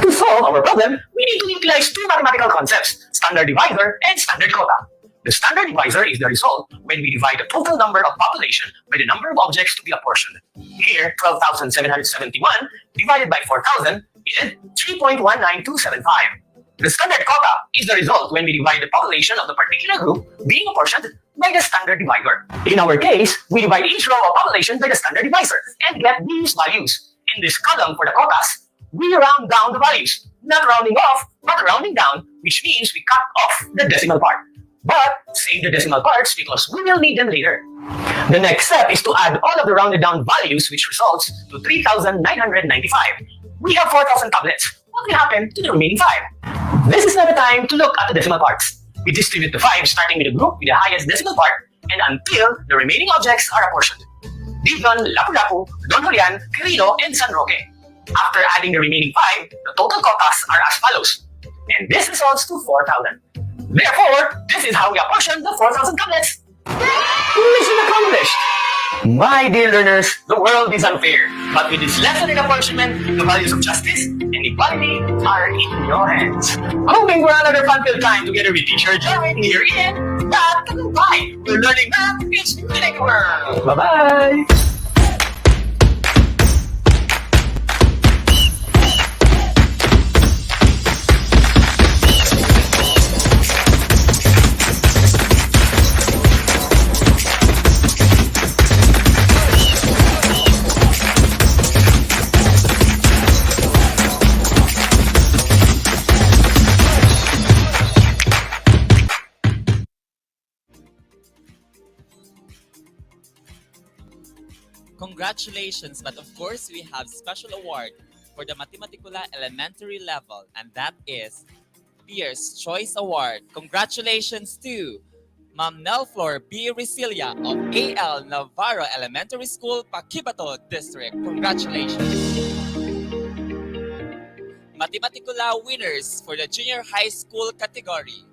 To solve our problem, we need to utilize two mathematical concepts, standard divisor and standard quota. The standard divisor is the result when we divide the total number of population by the number of objects to be apportioned. Here, 12,771 divided by 4,000 is 3.19275. The standard quota is the result when we divide the population of the particular group being apportioned by the standard divisor. In our case, we divide each row of population by the standard divisor and get these values. In this column for the quotas, we round down the values, not rounding off, but rounding down, which means we cut off the decimal part. But save the decimal parts because we will need them later. The next step is to add all of the rounded down values, which results to 3,995. We have 4,000 tablets. What will happen to the remaining 5? This is now the time to look at the decimal parts. We distribute the 5 starting with the group with the highest decimal part and until the remaining objects are apportioned. Dizon, Lapu-Lapu, Don Julian, Quirino, and San Roque. After adding the remaining 5, the total quotas are as follows. And this results to 4,000. Therefore, this is how we apportion the 4,000 tablets. Mission accomplished! My dear learners, the world is unfair. But with this lesson in apportionment, the values of justice and equality are in your hands. Hoping for another fun-filled time together with Teacher Jarwin here in Matagumpay, where learning math is winning the world. Bye-bye! Congratulations, but of course we have special award for the Matematicula Elementary level, and that is Pierce Choice Award. Congratulations to Ma'am Nelflor B. Resilia of A.L. Navarro Elementary School, Paquibato District. Congratulations. Matematicula winners for the junior high school category.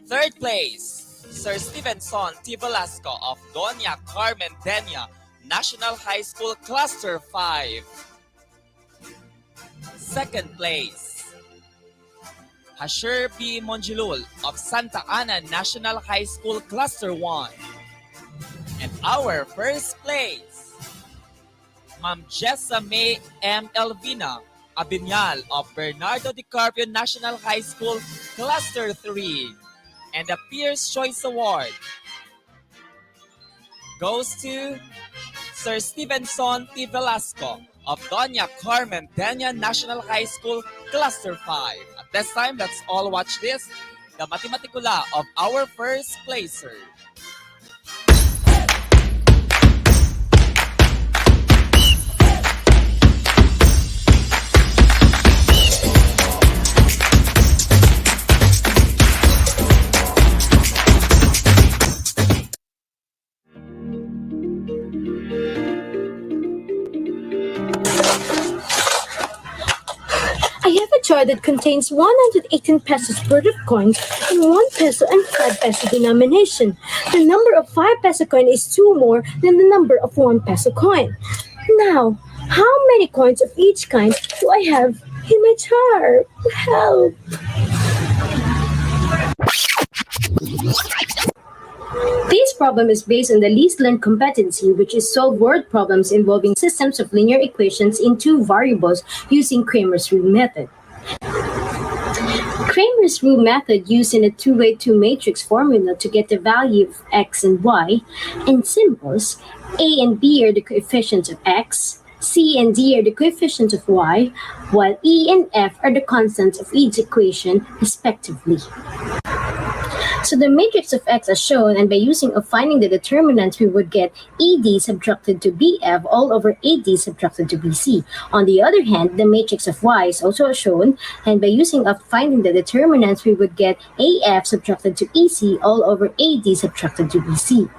Third place, Sir Stevenson T. Velasco of Doña Carmen Denia National High School Cluster 5. Second place, Hashir B. Monjulul of Santa Ana National High School Cluster 1. And our first place, Ma'am Jessa May M. Elvina Abinyal of Bernardo Di Carpio National High School Cluster 3. And the Pierce Choice Award goes to Sir Stevenson T. Velasco of Doña Carmen Denia National High School Cluster 5. At this time, let's all watch this, the Matematicula of our first placer. I have a jar that contains 118 pesos worth of coins in 1 peso and 5 peso denomination. The number of 5 peso coin is 2 more than the number of 1 peso coin. Now, how many coins of each kind do I have in my jar? Help! This problem is based on the least learned competency, which is solve word problems involving systems of linear equations in 2 variables using Cramer's rule method. Cramer's rule method used in a two-way 2 matrix formula to get the value of x and y, and symbols a and b are the coefficients of x, c and d are the coefficients of y, while e and f are the constants of each equation, respectively. So the matrix of x as shown, and by using of finding the determinant, we would get AD subtracted to BF all over AD subtracted to BC. On the other hand, the matrix of y is also as shown, and by using of finding the determinants, we would get AF subtracted to EC all over AD subtracted to BC.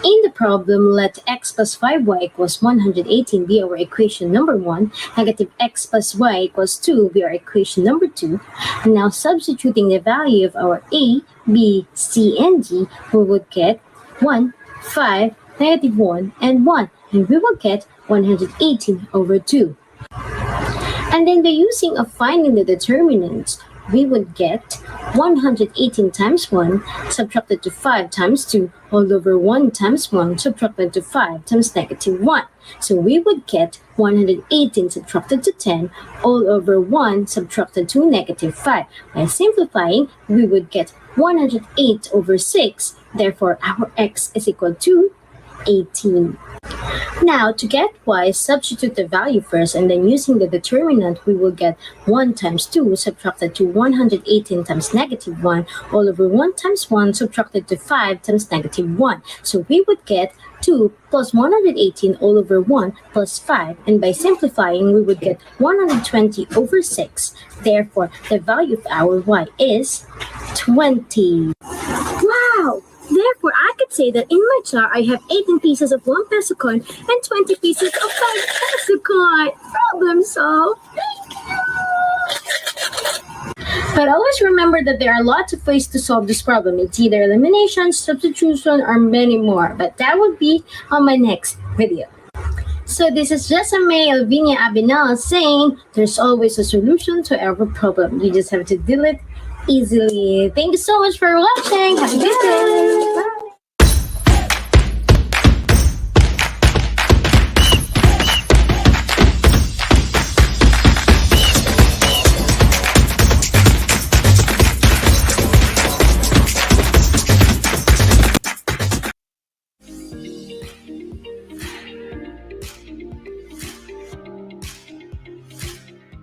In the problem, let x plus 5y equals 118 be our equation number 1, negative x plus y equals 2 be our equation number 2. And now substituting the value of our a, b, c, and d, we would get 1, 5, negative 1, and 1. And we will get 118 over 2. And then by using of finding the determinants, we would get 118 times 1 subtracted to 5 times 2 all over 1 times 1 subtracted to 5 times negative 1. So we would get 118 subtracted to 10 all over 1 subtracted to negative 5. By simplifying, we would get 108 over 6. Therefore, our x is equal to 18. Now, to get y, substitute the value first, and then using the determinant, we will get 1 times 2 subtracted to 118 times negative 1 all over 1 times 1 subtracted to 5 times negative 1. So we would get 2 plus 118 all over 1 plus 5, and by simplifying, we would get 120 over 6. Therefore, the value of our y is 20. Wow! Therefore, I could say that in my jar, I have 18 pieces of 1 peso coin and 20 pieces of 5 peso coin. Problem solved. But always remember that there are lots of ways to solve this problem. It's either elimination, substitution, or many more. But that would be on my next video. So this is Jessamay Elvinia Abinal saying there's always a solution to every problem. You just have to deal it easily. Thank you so much for watching. Have a good day. Bye.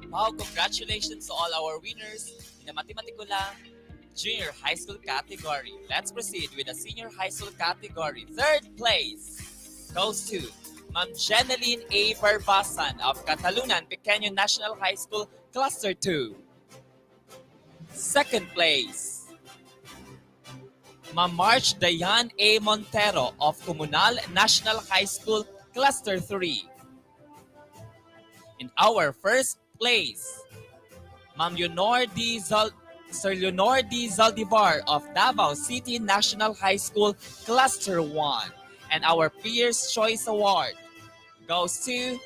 Wow, congratulations to all our winners in the Matematikula Junior High School category. Let's proceed with the Senior High School category. Third place goes to Ma'am Jeneline A. Barbasan of Catalunan Pequeño National High School Cluster 2. Second place, Ma'am March Dayan A. Montero of Comunal National High School Cluster 3. In our first place, Ma'am Sir Leonor D. Zaldivar of Davao City National High School Cluster 1. And our Peers' Choice Award goes to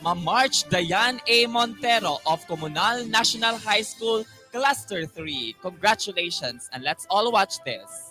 Ma'am March Dayan A. Montero of Comunal National High School Cluster 3. Congratulations, and let's all watch this.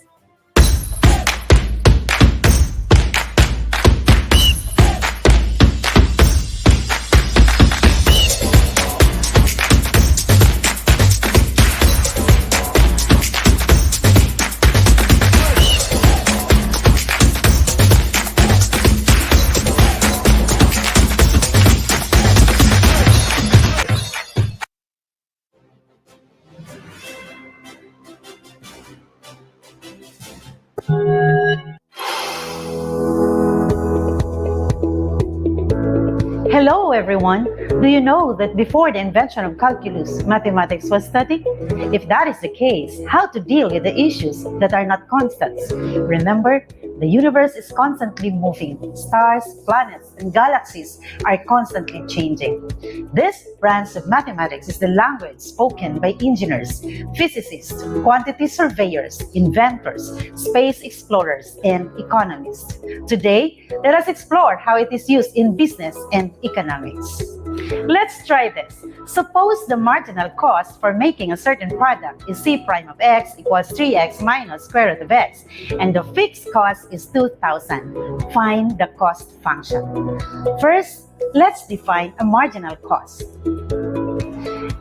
Hello everyone! Do you know that before the invention of calculus, mathematics was studied? If that is the case, how to deal with the issues that are not constants? Remember, the universe is constantly moving. Stars, planets, and galaxies are constantly changing. This branch of mathematics is the language spoken by engineers, physicists, quantity surveyors, inventors, space explorers, and economists. Today, let us explore how it is used in business and economics. Let's try this. Suppose the marginal cost for making a certain product is c prime of x equals 3x minus square root of x, and the fixed cost is 2,000. Find the cost function. First, let's define a marginal cost.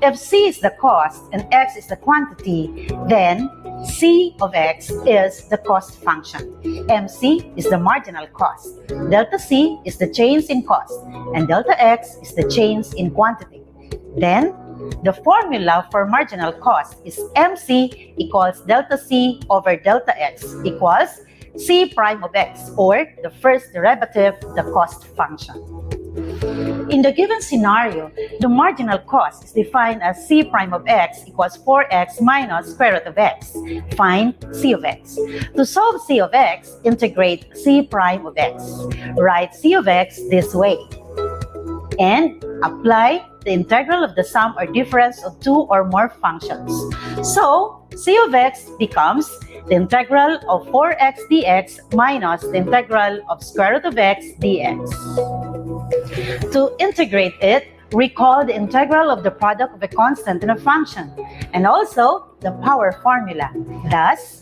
If c is the cost and x is the quantity, then c of x is the cost function. MC is the marginal cost. Delta c is the change in cost, and delta x is the change in quantity. Then, the formula for marginal cost is MC equals delta C over delta X equals C prime of X, or the first derivative, the cost function. In the given scenario, the marginal cost is defined as C prime of X equals 4X minus square root of X. Find C of X. To solve C of X, integrate C prime of X. Write C of X this way. And apply the integral of the sum or difference of two or more functions. So, C of X becomes the integral of 4x dx minus the integral of square root of x dx. To integrate it, recall the integral of the product of a constant and a function, and also the power formula. Thus,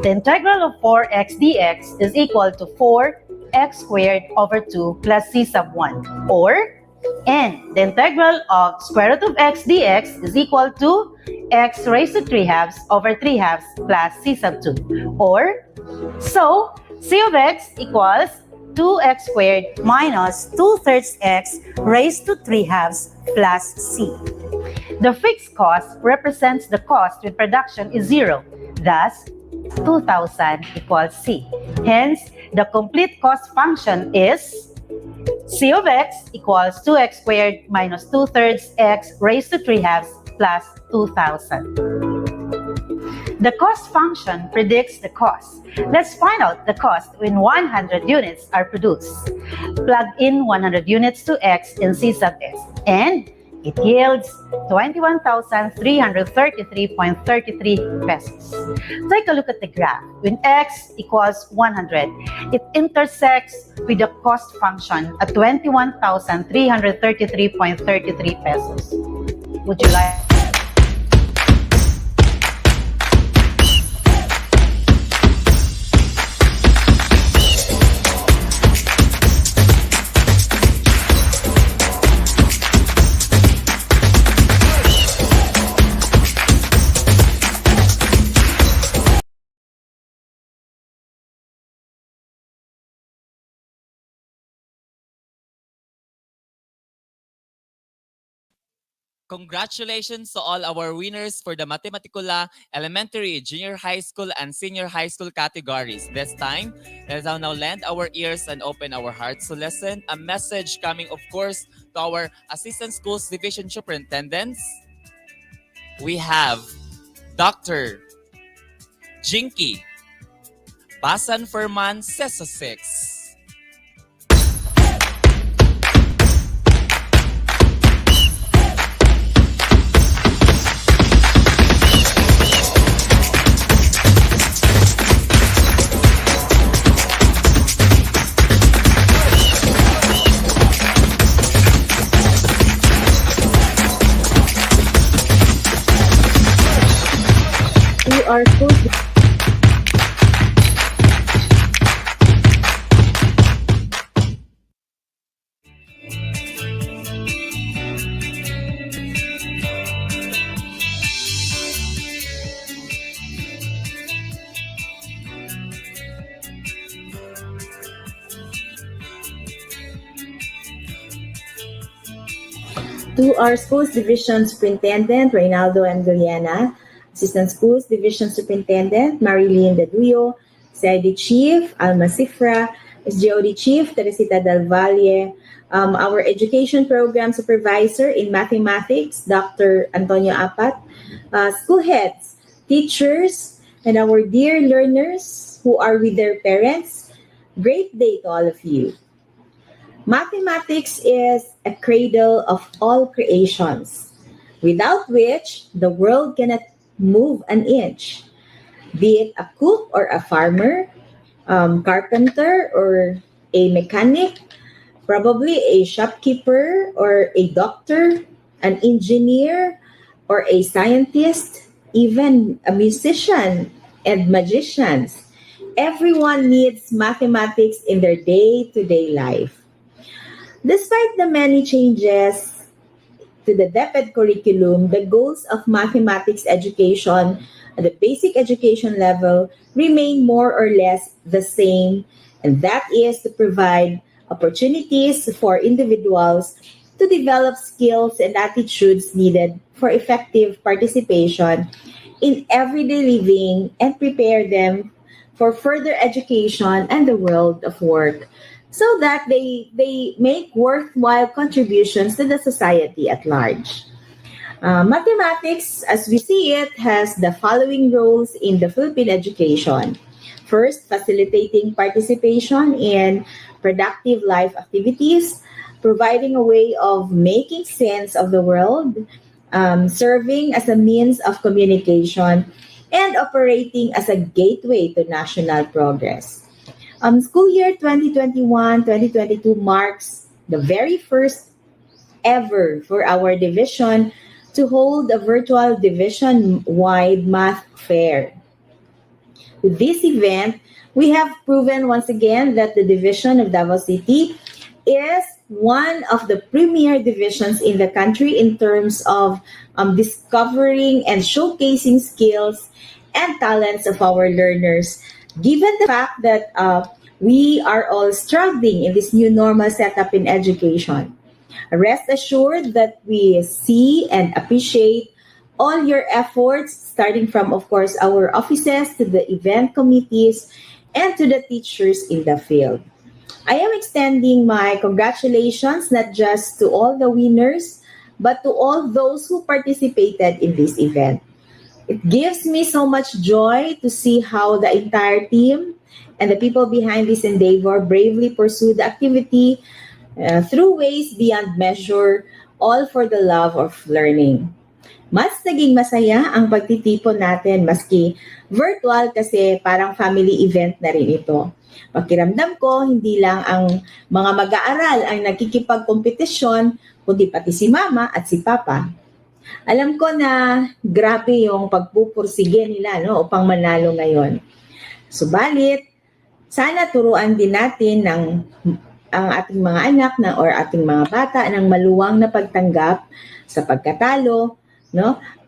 the integral of 4x dx is equal to 4x squared over 2 plus c sub 1, or and the integral of square root of x dx is equal to x raised to 3 halves over 3 halves plus c sub 2. Or, so, c of x equals 2x squared minus 2/3 x raised to 3 halves plus c. The fixed cost represents the cost when production is 0. Thus, 2,000 equals c. Hence, the complete cost function is C of x equals 2x squared minus 2/3 x raised to 3 halves plus 2,000. The cost function predicts the cost. Let's find out the cost when 100 units are produced. Plug in 100 units to x in C sub x, and it yields 21,333.33 pesos. Take a look at the graph. When x equals 100, it intersects with the cost function at 21,333.33 pesos. Would you like? Congratulations to all our winners for the Matematikula Elementary, Junior High School, and Senior High School categories. This time, let us now lend our ears and open our hearts to listen. A message coming, of course, to our Assistant Schools Division Superintendents. We have Dr. Jinky Basan Ferman Sesa 6. Our schools. To our schools division superintendent, Reynaldo M. Galiana, Assistant Schools Division Superintendent, Marilyn Daduyo, CID Chief, Alma Cifra, SGOD Chief, Teresita Del Valle, our Education Program Supervisor in Mathematics, Dr. Antonio Apat, school heads, teachers, and our dear learners who are with their parents, great day to all of you. Mathematics is a cradle of all creations, without which the world cannot move an inch. Be it a cook or a farmer, carpenter or a mechanic, probably a shopkeeper or a doctor, an engineer or a scientist, even a musician and magicians. Everyone needs mathematics in their day-to-day life. Despite the many changes to the DepEd curriculum, the goals of mathematics education at the basic education level remain more or less the same, and that is to provide opportunities for individuals to to develop skills and attitudes needed for effective participation in everyday living and prepare them for further education and the world of work so that they make worthwhile contributions to the society at large. Mathematics, as we see it, has the following roles in the Philippine education. First, facilitating participation in productive life activities, providing a way of making sense of the world, serving as a means of communication, and operating as a gateway to national progress. School year 2021-2022 marks the very first ever for our division to hold a virtual division-wide math fair. With this event, we have proven once again that the division of Davao City is one of the premier divisions in the country in terms of discovering and showcasing skills and talents of our learners, given the fact that we are all struggling in this new normal setup in education. Rest assured that we see and appreciate all your efforts, starting from, of course, our offices to the event committees and to the teachers in the field. I am extending my congratulations not just to all the winners, but to all those who participated in this event. It gives me so much joy to see how the entire team and the people behind this endeavor bravely pursued the activity through ways beyond measure, all for the love of learning. Mas naging masaya ang pagtitipon natin maski virtual kasi parang family event na rin ito. Pakiramdam ko, hindi lang ang mga mag-aaral ang nakikipagkompetisyon, kundi pati si mama at si papa. Alam ko na grabe yung pagpupursige nila upang manalo ngayon. Subalit, sana turuan din natin ang ating mga anak or ating mga bata ng maluwang na pagtanggap sa pagkatalo,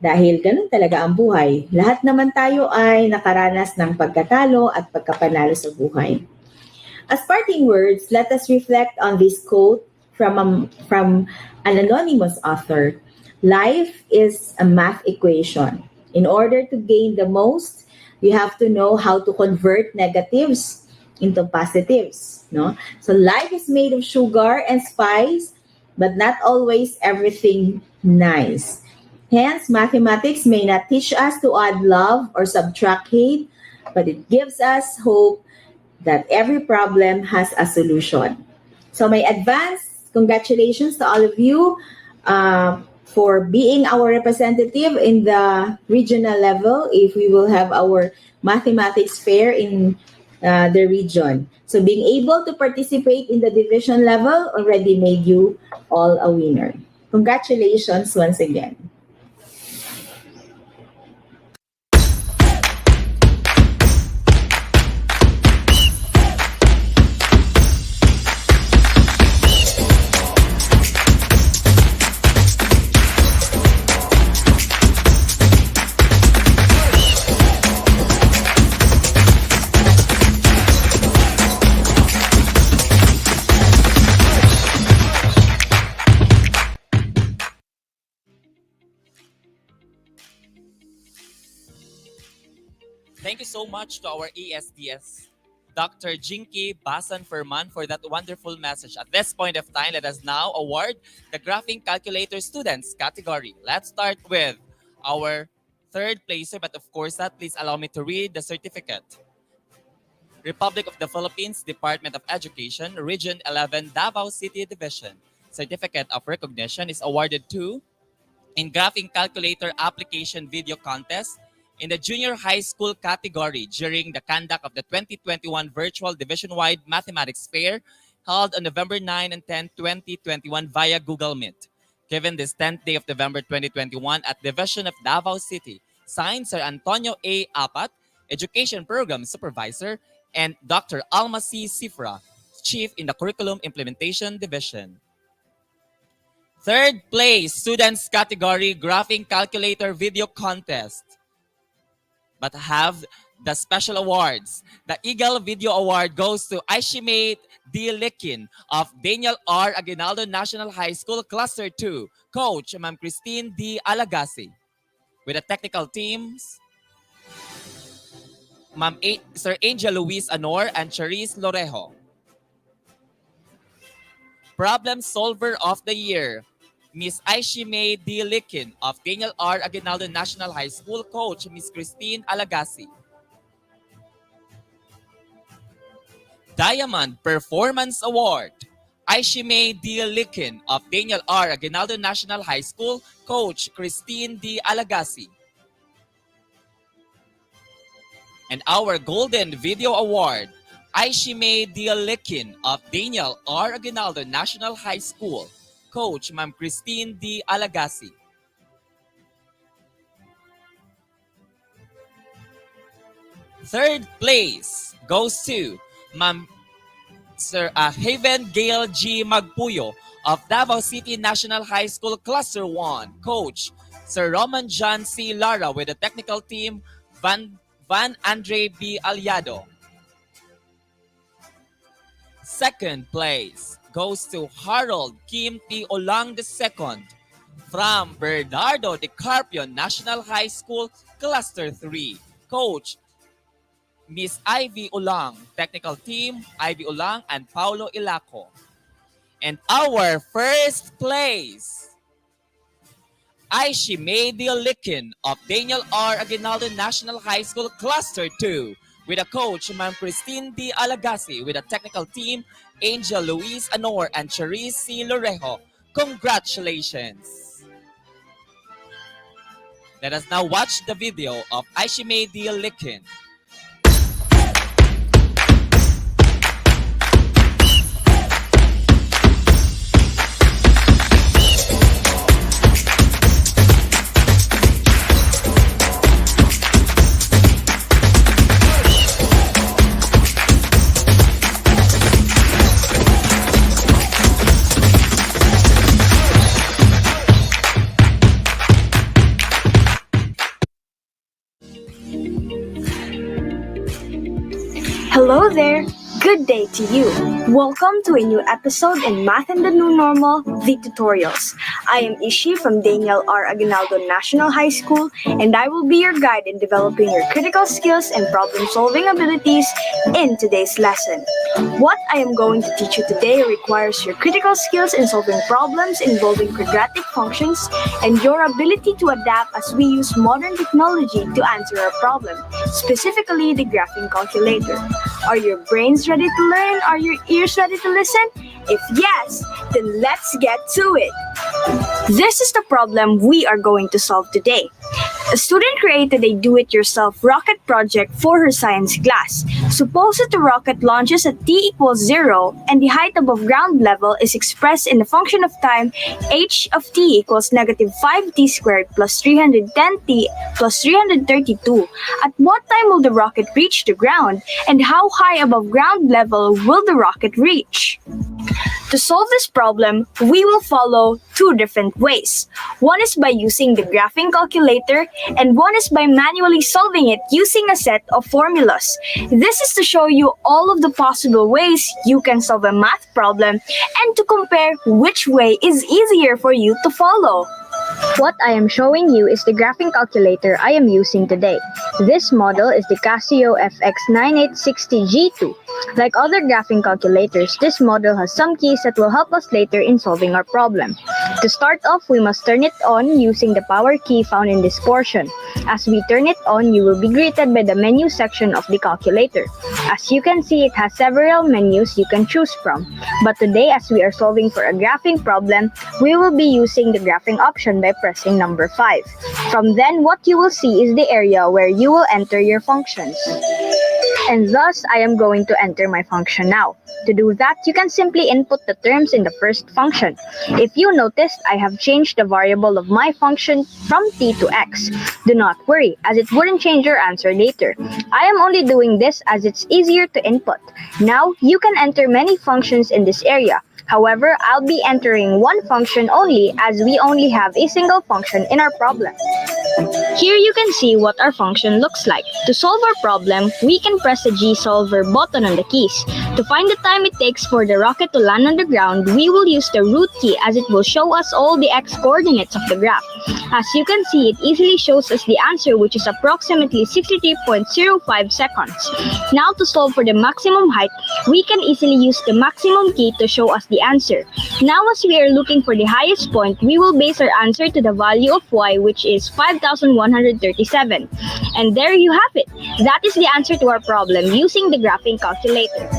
dahil ganun talaga ang buhay. Lahat naman tayo ay nakaranas ng pagkatalo at pagkapanalo sa buhay. As parting words, let us reflect on this quote from an anonymous author. Life is a math equation. In order to gain the most, you have to know how to convert negatives into positives. So life is made of sugar and spice, but not always everything nice. Hence, mathematics may not teach us to add love or subtract hate, but it gives us hope that every problem has a solution. So my advance congratulations to all of you for being our representative in the regional level if we will have our mathematics fair in the region. So being able to participate in the division level already made you all a winner. Congratulations once again. Thank you so much to our ESDS, Dr. Jinky Basan Ferman, for that wonderful message. At this point of time, let us now award the Graphing Calculator Students category. Let's start with our third placer, but of course that, please allow me to read the certificate. Republic of the Philippines, Department of Education, Region 11, Davao City Division. Certificate of recognition is awarded to in Graphing Calculator Application Video Contest in the junior high school category during the conduct of the 2021 Virtual Division-Wide Mathematics Fair held on November 9 and 10, 2021 via Google Meet. Given this 10th day of November 2021 at Division of Davao City, signed Sir Antonio A. Apat, Education Program Supervisor, and Dr. Alma C. Sifra, Chief in the Curriculum Implementation Division. Third place, Students Category Graphing Calculator Video Contest. But have the special awards. The Eagle Video Award goes to Aishime D. Likin of Daniel R. Aguinaldo National High School Cluster 2. Coach, Ma'am Christine D. Alagasi. With the technical teams, Sir Angel Luis Anor and Charisse Lorejo. Problem Solver of the Year, Miss Aishime D. Likin of Daniel R. Aguinaldo National High School. Coach, Miss Christine Alagasi. Diamond Performance Award, Aishime D. Likin of Daniel R. Aguinaldo National High School. Coach, Christine D. Alagasi. And our Golden Video Award, Aishime D. Likin of Daniel R. Aguinaldo National High School. Coach, Ma'am Christine D. Alagasi. Third place goes to Ma'am Sir Haven Gale G. Magpuyo of Davao City National High School Cluster 1. Coach, Sir Roman John C. Lara with the technical team, Van Andre B. Aliado. Second place goes to Harold Kim T. Olang II from Bernardo de Carpio National High School Cluster 3. Coach, Miss Ivy Ulang. Technical team, Ivy Ulang and Paulo Ilaco. And our first place, Aishime D. Likin of Daniel R. Aguinaldo National High School Cluster 2 with a coach, Ma'am Christine D. Alagasi, with a technical team, Angel Luis Anor and Charisse C. Lorejo. Congratulations! Let us now watch the video of Aishime D. Likin. Hello there! Good day to you. Welcome to a new episode in Math and the New Normal, the tutorials. I am Ishi from Daniel R. Aguinaldo National High School, and I will be your guide in developing your critical skills and problem-solving abilities in today's lesson. What I am going to teach you today requires your critical skills in solving problems involving quadratic functions and your ability to adapt as we use modern technology to answer our problem, specifically the graphing calculator. Are your brains ready to learn? Are your ears ready to listen? If yes, then let's get to it. This is the problem we are going to solve today. A student created a do-it-yourself rocket project for her science class. Suppose that the rocket launches at t equals 0 and the height above ground level is expressed in the function of time h of t equals negative 5t squared plus 310t plus 332. At what time will the rocket reach the ground, and how high above ground level will the rocket reach? To solve this problem, we will follow two different ways. One is by using the graphing calculator, and one is by manually solving it using a set of formulas. This is to show you all of the possible ways you can solve a math problem and to compare which way is easier for you to follow. What I am showing you is the graphing calculator I am using today. This model is the Casio FX9860G2. Like other graphing calculators, this model has some keys that will help us later in solving our problem. To start off, we must turn it on using the power key found in this portion. As we turn it on, you will be greeted by the menu section of the calculator. As you can see, it has several menus you can choose from. But today, as we are solving for a graphing problem, we will be using the graphing option by pressing number 5. From then, what you will see is the area where you will enter your functions. And thus, I am going to enter my function now. To do that, you can simply input the terms in the first function. If you noticed, I have changed the variable of my function from t to x. Do not worry, as it wouldn't change your answer later. I am only doing this as it's easier to input. Now, you can enter many functions in this area. However, I'll be entering one function only as we only have a single function in our problem. Here you can see what our function looks like. To solve our problem, we can press the G-solver button on the keys. To find the time it takes for the rocket to land on the ground, we will use the root key as it will show us all the x coordinates of the graph. As you can see, it easily shows us the answer, which is approximately 63.05 seconds. Now to solve for the maximum height, we can easily use the maximum key to show us the answer. Now as we are looking for the highest point, we will base our answer to the value of y, which is 5,137. And there you have it. That is the answer to our problem using the graphing calculator.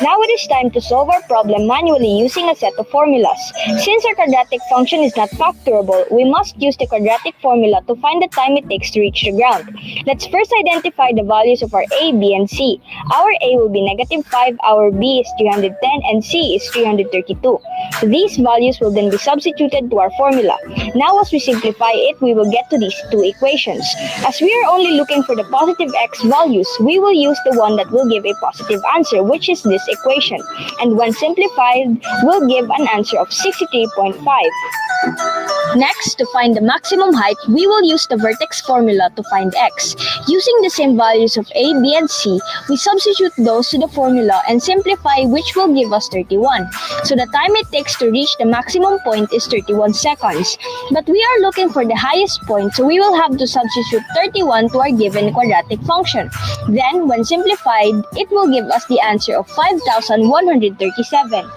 Now it is time to solve our problem manually using a set of formulas. Since our quadratic function is not factorable, we must use the quadratic formula to find the time it takes to reach the ground. Let's first identify the values of our a, b, and c. Our a will be -5, our b is 310, and c is 332. These values will then be substituted to our formula. Now as we simplify it, we will get to these two equations. As we are only looking for the positive x values, we will use the one that will give a positive answer, which is this equation, and when simplified will give an answer of 63.5. Next, to find the maximum height, we will use the vertex formula to find x. Using the same values of a, b, and c, we substitute those to the formula and simplify, which will give us 31. So the time it takes to reach the maximum point is 31 seconds. But we are looking for the highest point, so we will have to substitute 31 to our given quadratic function. Then, when simplified, it will give us the answer of 5,137.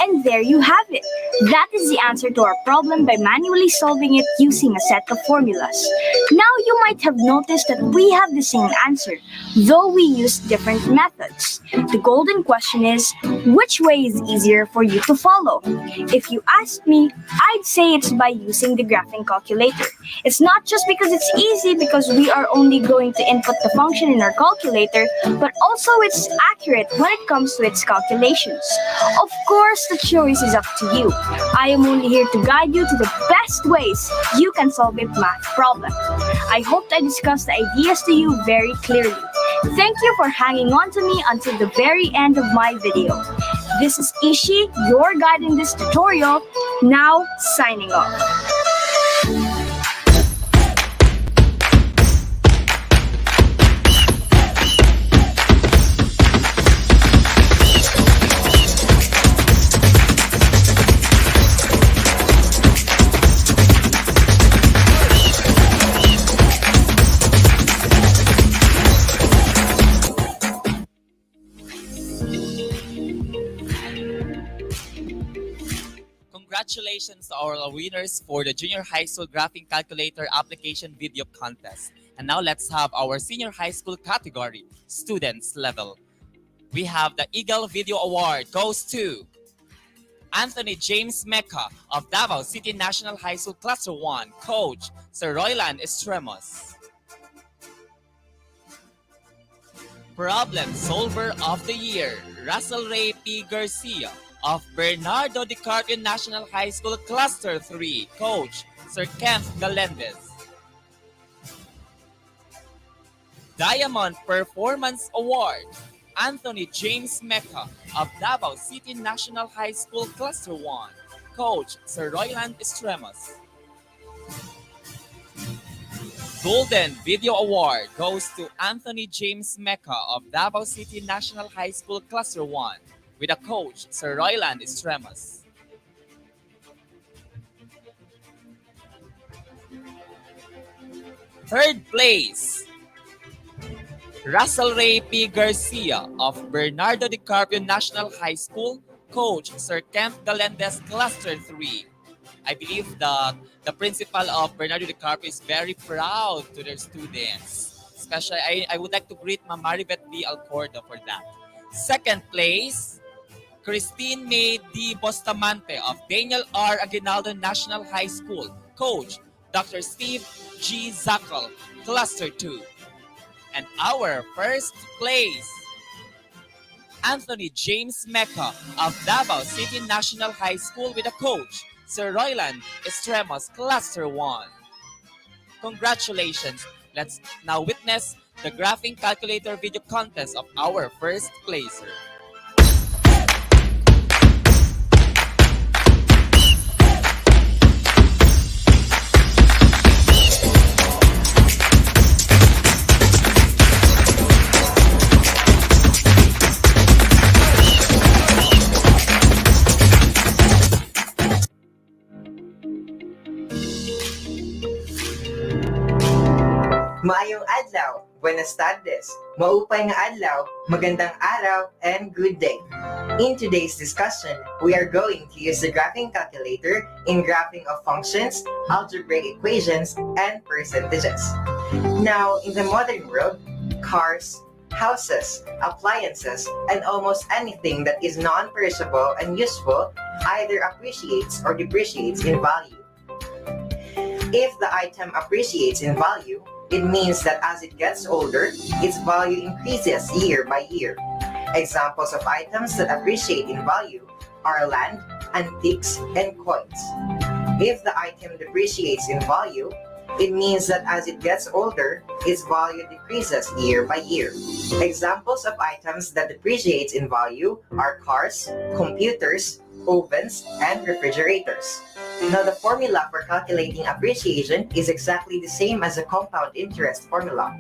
And there you have it. That is the answer to our problem by manually solving it using a set of formulas. Now you might have noticed that we have the same answer, though we use different methods. The golden question is, which way is easier for you to follow? If you ask me, I'd say it's by using the graphing calculator. It's not just because it's easy because we are only going to input the function in our calculator, but also it's accurate when it comes to its calculations. Of course, the choice is up to you. I am only here to guide you to the best ways you can solve a math problem. I hope I discussed the ideas to you very clearly. Thank you for hanging on to me until the very end of my video. This is Ishi, your guide in this tutorial, now signing off. Congratulations to our winners for the Junior High School Graphing Calculator Application Video Contest. And now let's have our Senior High School category, Students Level. We have the Eagle Video Award goes to Anthony James Mecca of Davao City National High School Cluster 1, Coach Sir Royland Estremos. Problem Solver of the Year, Russell Ray P. Garcia of Bernardo DiCarpio National High School Cluster 3, Coach Sir Kemp Galendez. Diamond Performance Award, Anthony James Mecca of Davao City National High School Cluster 1, Coach Sir Royland Estremos. Golden Video Award goes to Anthony James Mecca of Davao City National High School Cluster 1 with a coach, Sir Royland Estremos. Third place, Russell Ray P. Garcia of Bernardo DiCarpio National High School, Coach Sir Kemp Galendez Cluster 3. I believe that the principal of Bernardo DiCarpio is very proud to their students. Especially, I would like to greet Ma'am Maribeth B. Alcordo for that. Second place, Christine May D. Bustamante of Daniel R. Aguinaldo National High School, Coach Dr. Steve G. Zackel, Cluster 2. And our first place, Anthony James Mecca of Davao City National High School with a coach, Sir Royland Estremos, Cluster 1. Congratulations! Let's now witness the graphing calculator video contest of our first placer. Maayong adlaw, buenas tardes, maupay nga adlaw, magandang araw, and good day. In today's discussion, we are going to use the graphing calculator in graphing of functions, algebraic equations, and percentages. Now, in the modern world, cars, houses, appliances, and almost anything that is non-perishable and useful either appreciates or depreciates in value. If the item appreciates in value, it means that as it gets older, its value increases year by year. Examples of items that appreciate in value are land, antiques, and coins. If the item depreciates in value, it means that as it gets older, its value decreases year by year. Examples of items that depreciate in value are cars, computers, ovens, and refrigerators. Now, the formula for calculating appreciation is exactly the same as the compound interest formula.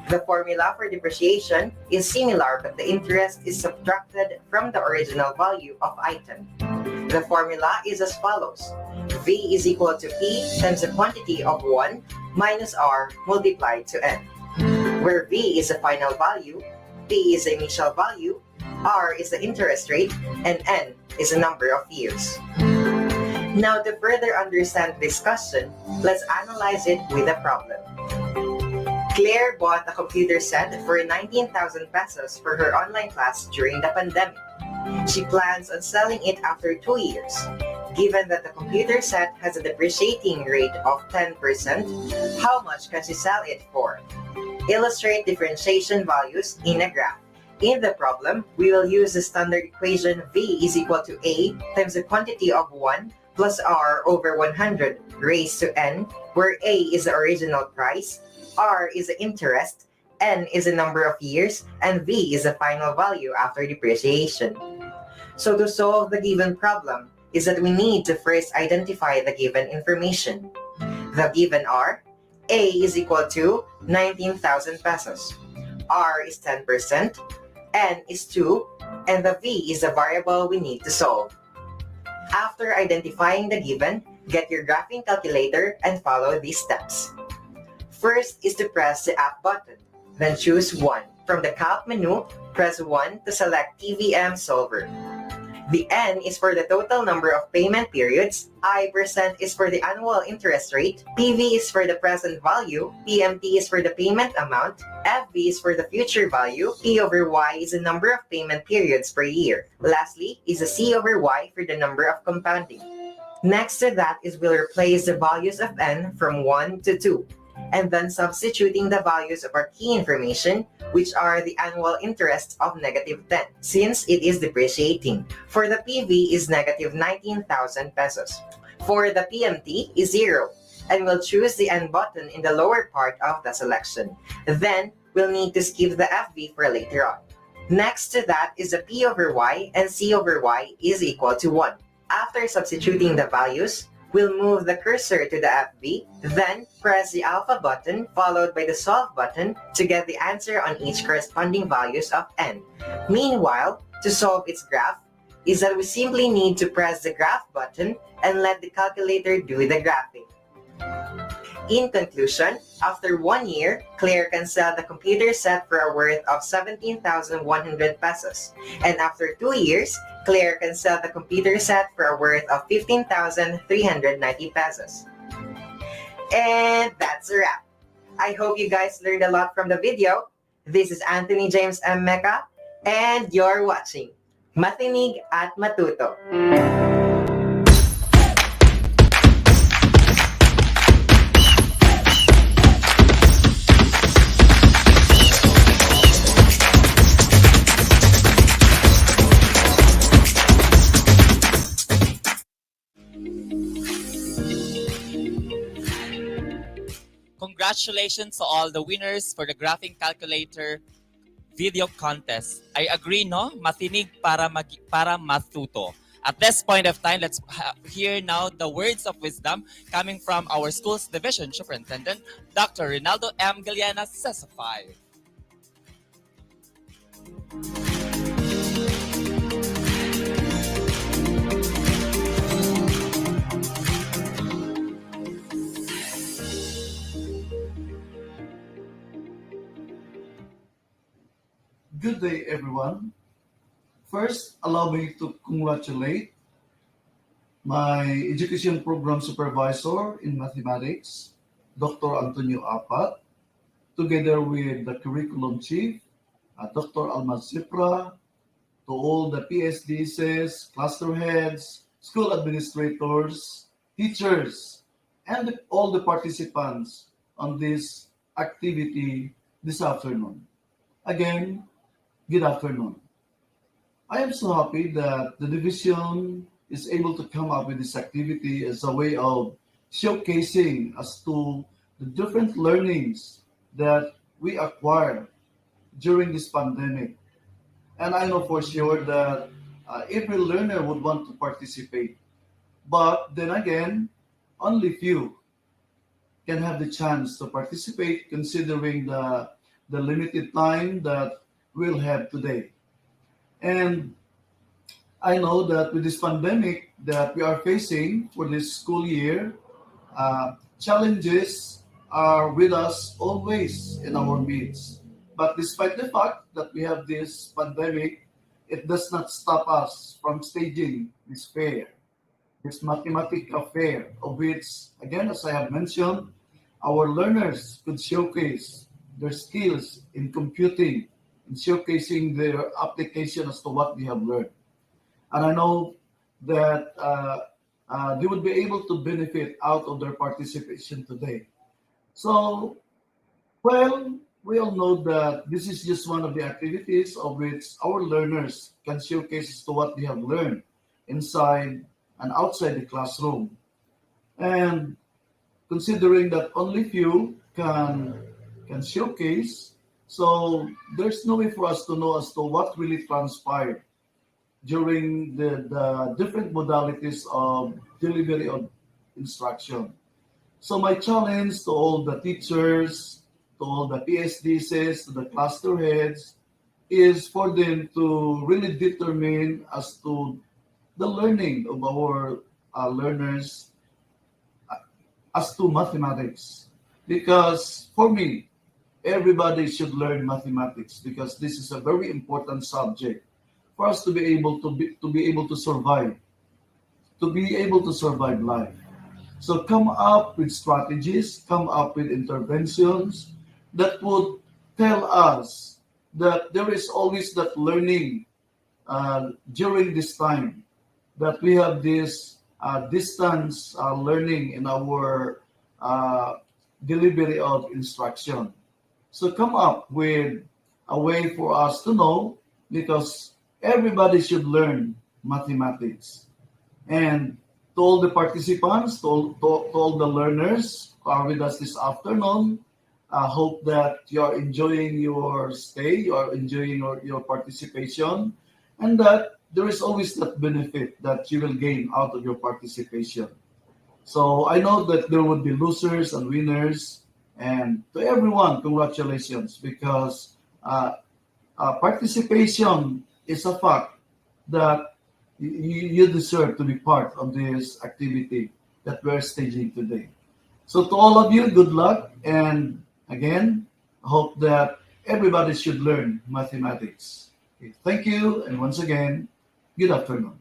The formula for depreciation is similar, but the interest is subtracted from the original value of item. The formula is as follows. V is equal to P times the quantity of 1 minus R multiplied to N, where V is the final value, P is the initial value, R is the interest rate, and N is the number of years. Now, to further understand the discussion, let's analyze it with a problem. Claire bought a computer set for 19,000 pesos for her online class during the pandemic. She plans on selling it after 2 years. Given that the computer set has a depreciating rate of 10%, how much can she sell it for? Illustrate differentiation values in a graph. In the problem, we will use the standard equation V is equal to A times the quantity of 1 plus R over 100 raised to N, where A is the original price, R is the interest, N is the number of years, and V is the final value after depreciation. So to solve the given problem is that we need to first identify the given information. The given are A is equal to 19,000 pesos, R is 10%, N is 2, and the V is the variable we need to solve. After identifying the given, get your graphing calculator and follow these steps. First is to press the App button, then choose 1. From the Calc menu, press 1 to select TVM Solver. The N is for the total number of payment periods, I% is for the annual interest rate, PV is for the present value, PMT is for the payment amount, FV is for the future value, P over Y is the number of payment periods per year. Lastly is the C over Y for the number of compounding. Next to that is we'll replace the values of N from 1 to 2, and then substituting the values of our key information, which are the annual interest of negative 10, since it is depreciating. For the PV is negative 19,000 pesos. For the PMT is 0, and we'll choose the N button in the lower part of the selection. Then, we'll need to skip the FV for later on. Next to that is the P over Y, and C over Y is equal to 1. After substituting the values, we'll move the cursor to the FV, then press the alpha button followed by the solve button to get the answer on each corresponding values of N. Meanwhile, to solve its graph, is that we simply need to press the graph button and let the calculator do the graphing. In conclusion, after 1 year, Claire can sell the computer set for a worth of 17,100 pesos. And after 2 years, Claire can sell the computer set for a worth of 15,390 pesos. And that's a wrap. I hope you guys learned a lot from the video. This is Anthony James M. Mecca, and you're watching Matinig at Matuto. Congratulations to all the winners for the graphing calculator video contest. I agree, no? Matinig para matuto. At this point of time, let's hear now the words of wisdom coming from our school's division superintendent, Dr. Rinaldo M. Galeana, CESA 5. Good day, everyone. First, allow me to congratulate my education program supervisor in mathematics, Dr. Antonio Apat, together with the curriculum chief, Dr. Almaz Zipra, to all the PSDs, cluster heads, school administrators, teachers, and all the participants on this activity this afternoon. Again, good afternoon. I am so happy that the division is able to come up with this activity as a way of showcasing as to the different learnings that we acquired during this pandemic. And I know for sure that every learner would want to participate. But then again, only few can have the chance to participate considering the limited time that we'll have today. And I know that with this pandemic that we are facing for this school year, challenges are with us always in our midst. But despite the fact that we have this pandemic, it does not stop us from staging this fair, this mathematical fair, of which, again, as I have mentioned, our learners could showcase their skills in computing and showcasing their application as to what they have learned. And I know that they would be able to benefit out of their participation today. So, well, we all know that this is just one of the activities of which our learners can showcase as to what they have learned inside and outside the classroom. And considering that only few can showcase, so there's no way for us to know as to what really transpired during the different modalities of delivery of instruction. So my challenge to all the teachers, to all the PSDs, to the cluster heads, is for them to really determine as to the learning of our learners as to mathematics. Because for me, everybody should learn mathematics because this is a very important subject for us to be able to survive, life. So come up with strategies, come up with interventions that would tell us that there is always that learning during this time, that we have this distance learning in our delivery of instruction. So come up with a way for us to know, because everybody should learn mathematics. And to all the participants, to all the learners who are with us this afternoon, I hope that you are enjoying your stay, you are enjoying your participation, and that there is always that benefit that you will gain out of your participation. So I know that there would be losers and winners, and to everyone, congratulations, because participation is a fact that you deserve to be part of this activity that we're staging today. So to all of you, good luck, and again, I hope that everybody should learn mathematics. Okay, thank you, and once again, good afternoon.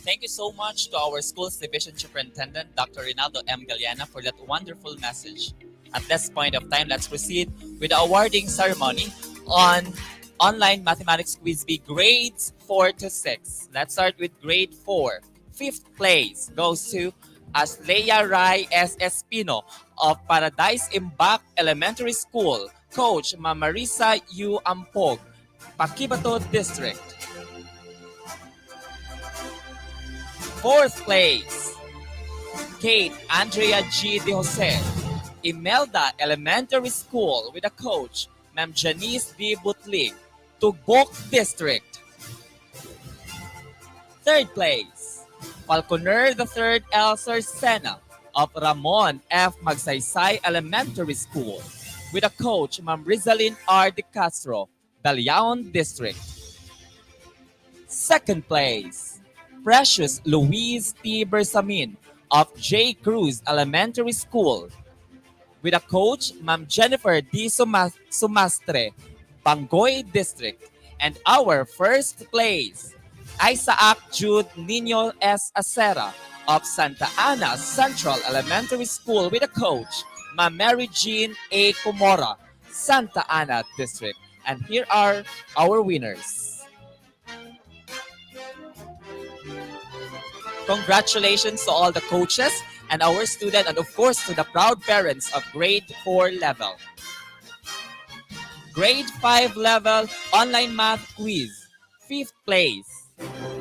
Thank you so much to our school's division superintendent, Dr. Rinaldo M. Galeana, for that wonderful message. At this point of time, let's proceed with the awarding ceremony on online mathematics quiz B grades 4 to 6. Let's start with grade 4. Fifth place goes to Aslea Rai S. Espino of Paradise Imbak Elementary School. Coach Mamarisa U. Ampog, Paquibato District. Fourth place, Kate Andrea G. De Jose, Imelda Elementary School with a coach, Ma'am Janice D. Butlig, Tugbok District. Third place, Falconer III Elser Sena of Ramon F. Magsaysay Elementary School with a coach, Ma'am Rizalyn R. De Castro, Daliaon District. Second place, Precious Louise T. Bersamin of J. Cruz Elementary School with a coach, Ma'am Jennifer D. Sumastre, Bangoy District. And our first place, Isaac Jude Nino S. Acera of Santa Ana Central Elementary School with a coach, Ma'am Mary Jean A. Comora, Santa Ana District. And here are our winners. Congratulations to all the coaches and our student, and of course to the proud parents of grade 4 level. Grade 5 level online math quiz, 5th place,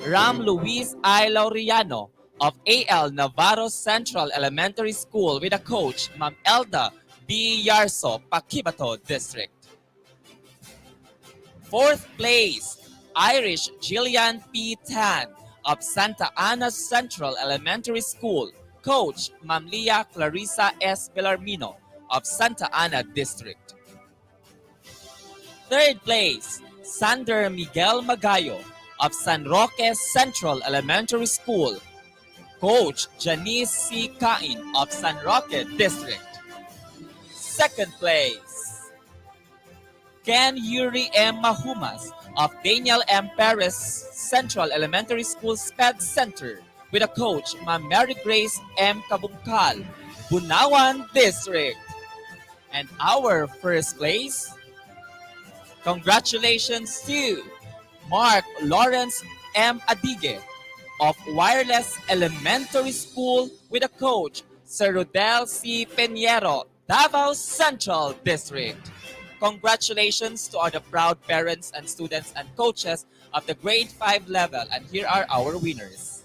Ram Luis I. Laureano of A.L. Navarro Central Elementary School with a coach, Ma'am Elda B. Yarso, Paquibato District. 4th place, Irish Jillian P. Tan of Santa Ana Central Elementary School, coach, Ma'am Leah Clarissa S. Bellarmino of Santa Ana District. 3rd place, Sander Miguel Magayo of San Roque Central Elementary School, coach, Janice C. Cain of San Roque District. 2nd place, Ken Yuri M. Mahumas of Daniel M. Perez Central Elementary School SPED Center with a coach, Ma'am Mary Grace M. Kabungkal, Bunawan District. And our first place, congratulations to Mark Lawrence M. Adige of Wireless Elementary School with a coach, Sir Rodel C. Peñero, Davao Central District. Congratulations to all the proud parents and students and coaches of the grade 5 level, and here are our winners.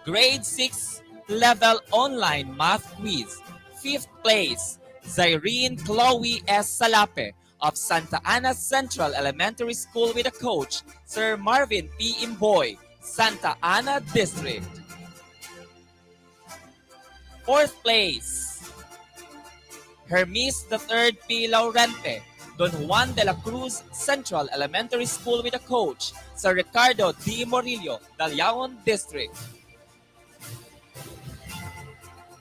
Grade 6 level online math quiz, 5th place, Zyrene Chloe S. Salape of Santa Ana Central Elementary School with a coach, Sir Marvin P. Imboy, Santa Ana District. 4th place, Hermes III P. Laurente, Don Juan de la Cruz Central Elementary School with a coach, Sir Ricardo D. Morillo, Daliaon District.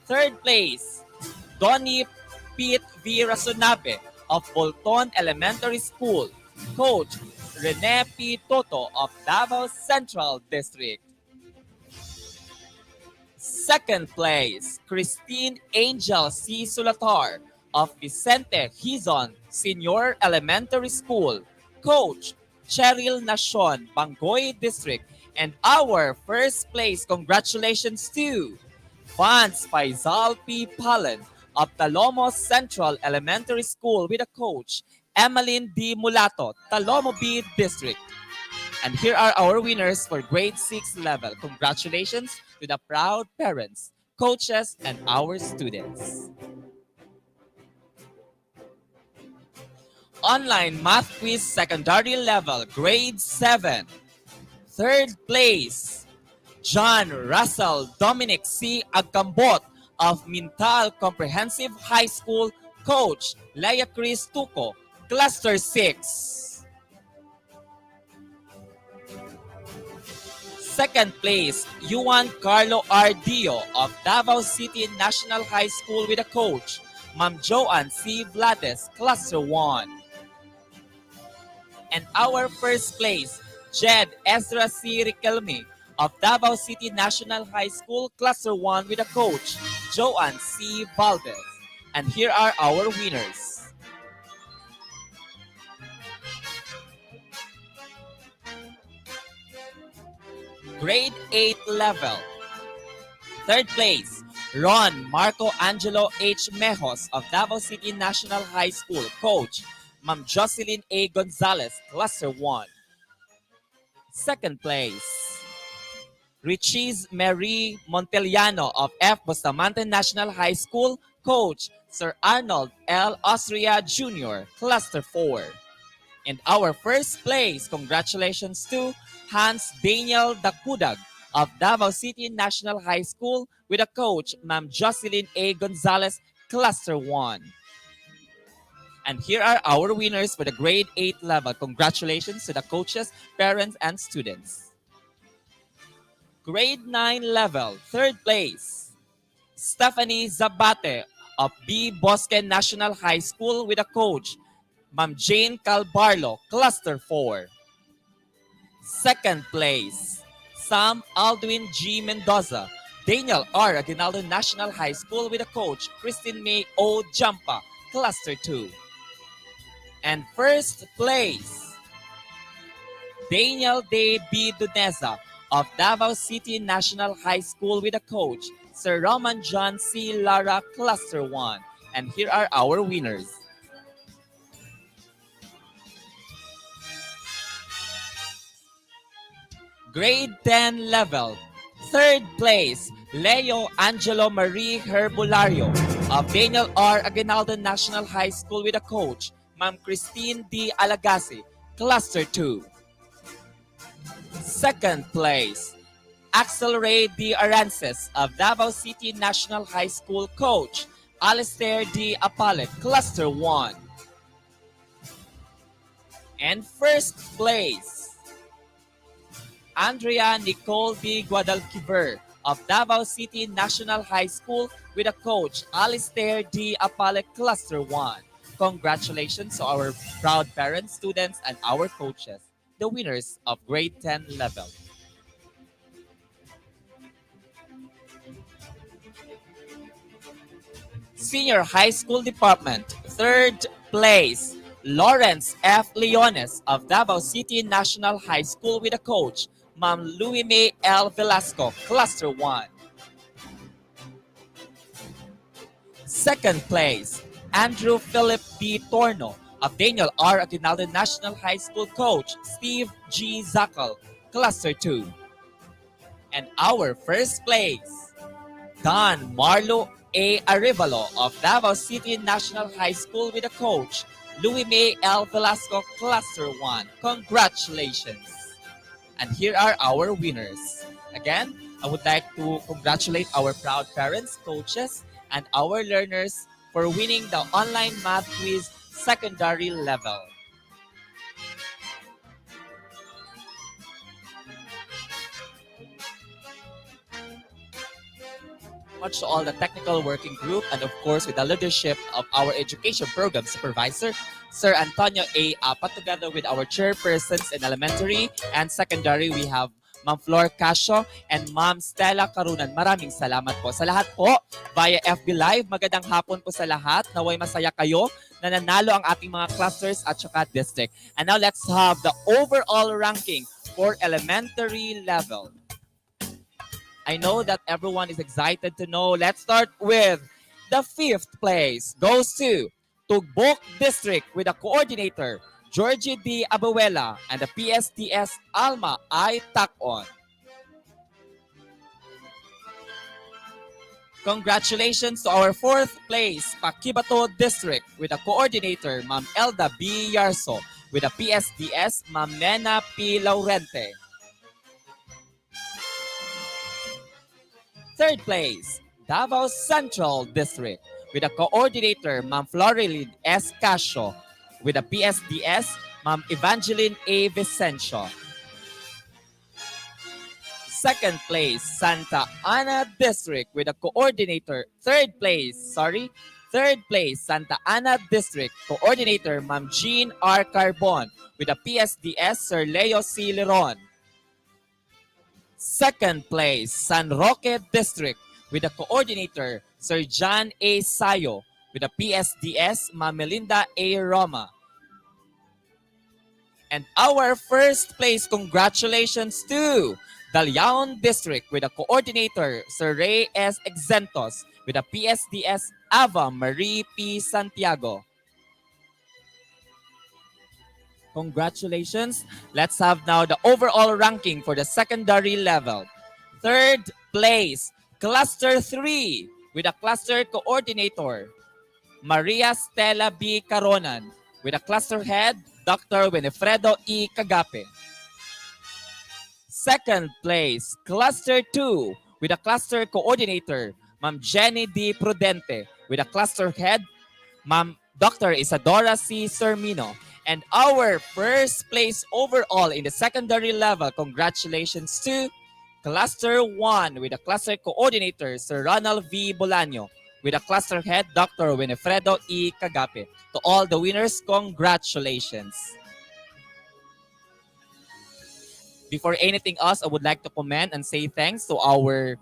3rd place, Donnie Pete V. Rasonabe of Bolton Elementary School, coach, Rene P. Toto of Davao Central District. 2nd place, Christine Angel C. Sulatar of Vicente Hizon Senior Elementary School, coach, Cheryl Nashon, Bangoy District. And our first place, congratulations to Vance Faisal P. Palin of Talomo Central Elementary School with a coach, Emmeline D. Mulato, Talomo B. District. And here are our winners for grade 6 level. Congratulations to the proud parents, coaches, and our students. Online math quiz secondary level, grade 7. 3rd place, John Russell Dominic C. Agambot of Mintal Comprehensive High School, coach, Leia Chris Tuco, Cluster 6. 2nd place, Juan Carlo R. Dio of Davao City National High School with a coach, Ma'am Joanne C. Vlades, Cluster 1. And our first place, Jed Ezra C. Riquelme of Davao City National High School, Cluster 1 with a coach, Joanne C. Valdez. And here are our winners. Grade 8 level. 3rd place, Ron Marco Angelo H. Mejos of Davao City National High School, coach, Ma'am Jocelyn A. Gonzalez, Cluster 1. 2nd place, Richies Marie Monteliano of F. Bustamante National High School, coach, Sir Arnold L. Austria Jr., Cluster 4. And our first place, congratulations to Hans Daniel Dakudag of Davao City National High School with a coach, Ma'am Jocelyn A. Gonzalez, Cluster 1. And here are our winners for the grade 8 level. Congratulations to the coaches, parents, and students. Grade 9 level, third place, Stephanie Zabate of B. Bosque National High School with a coach, Ma'am Jane Calbarlo, Cluster 4. Second place, Sam Aldwin G. Mendoza, Daniel R. Aguinaldo National High School with a coach, Christine May O. Jampa, Cluster 2. And first place, Daniel De B. Duneza of Davao City National High School with a coach, Sir Roman John C. Lara, Cluster 1. And here are our winners. Grade 10 level, third place, Leo Angelo Marie Herbulario of Daniel R. Aguinaldo National High School with a coach, Ma'am Christine D. Alagasi, Cluster 2. Second place, Axel Ray D. Arances of Davao City National High School coach, Alistair D. Apalit, Cluster 1. And first place, Andrea Nicole D. Guadalquiver of Davao City National High School with a coach, Alistair D. Apalit, Cluster 1. Congratulations to our proud parents, students, and our coaches, the winners of grade 10 level. Senior High School Department, third place, Lawrence F. Leones of Davao City National High School with a coach, Ma'am Louie May L. Velasco, Cluster 1. Second place, Andrew Philip D. Torno of Daniel R. Aguinaldo National High School coach, Steve G. Zakal, Cluster 2. And our first place, Don Marlo A. Arevalo of Davao City National High School with a coach, Louie May L. Velasco, Cluster 1. Congratulations. And here are our winners. Again, I would like to congratulate our proud parents, coaches, and our learners for winning the online math quiz secondary level. Much to all the technical working group and of course with the leadership of our education program supervisor, Sir Antonio A. Apat, together with our chairpersons in elementary and secondary, we have Ma'am Flor Casio and Ma'am Stella Carunan. Maraming salamat po. Sa lahat po, via FB Live, magandang hapon po sa lahat. Naway masaya kayo na nanalo ang ating mga clusters at saka district. And now let's have the overall ranking for elementary level. I know that everyone is excited to know. Let's start with the 5th place. Goes to Tugbok District with a coordinator, Georgie D. Abuela, and the PSTS Alma I. Takon. Congratulations to our 4th place, Pakibato District with a coordinator, Ma'am Elda B. Yarso, with a PSDS, Ma'am Nena P. Laurente. 3rd place, Davao Central District with a coordinator, Ma'am Florilyn S. Casio, with a PSDS, Ma'am Evangeline A. Vicencio. 2nd place, Santa Ana District with a coordinator, 3rd place, Santa Ana District, coordinator, Ma'am Jean R. Carbon, with a PSDS, Sir Leo C. Leron. 2nd place, San Roque District with a coordinator, Sir John A. Sayo, with a PSDS, Ma'am Melinda A. Roma. And our 1st place, congratulations to Daliaon District with a coordinator, Sir Ray S. Exentos, with a PSDS, Ava Marie P. Santiago. Congratulations. Let's have now the overall ranking for the secondary level. 3rd place, Cluster 3 with a cluster coordinator, Maria Stella B. Caronan, with a cluster head, Dr. Winifredo E. Cagape. Second place, Cluster 2 with a cluster coordinator, Ma'am Jenny D. Prudente. With a cluster head, Ma'am Dr. Isadora C. Sermino. And our first place overall in the secondary level, congratulations to Cluster 1 with a cluster coordinator, Sir Ronald V. Bolaño. With a cluster head, Dr. Winifredo E. Cagape. To all the winners, congratulations. Before anything else, I would like to commend and say thanks to our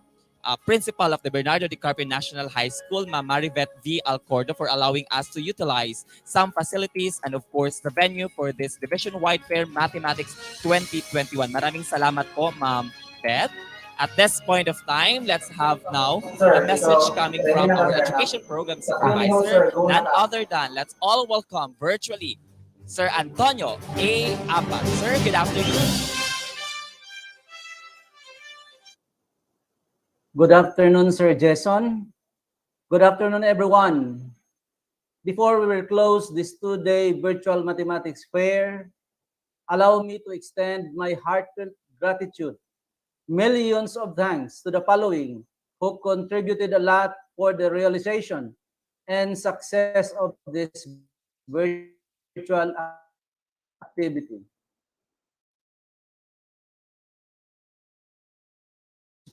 principal of the Bernardo de Carpio National High School, Ma'am Marivet V. Alcordo, for allowing us to utilize some facilities and of course the venue for this Division-wide Fair Mathematics 2021. Maraming salamat po, Ma'am Beth. At this point of time, let's have now a message coming from our education program supervisor, none other than, let's all welcome virtually, Sir Antonio A. Apat. Sir, good afternoon. Good afternoon, Sir Jason. Good afternoon, everyone. Before we will close this two-day virtual mathematics fair, allow me to extend my heartfelt gratitude, millions of thanks to the following who contributed a lot for the realization and success of this virtual activity.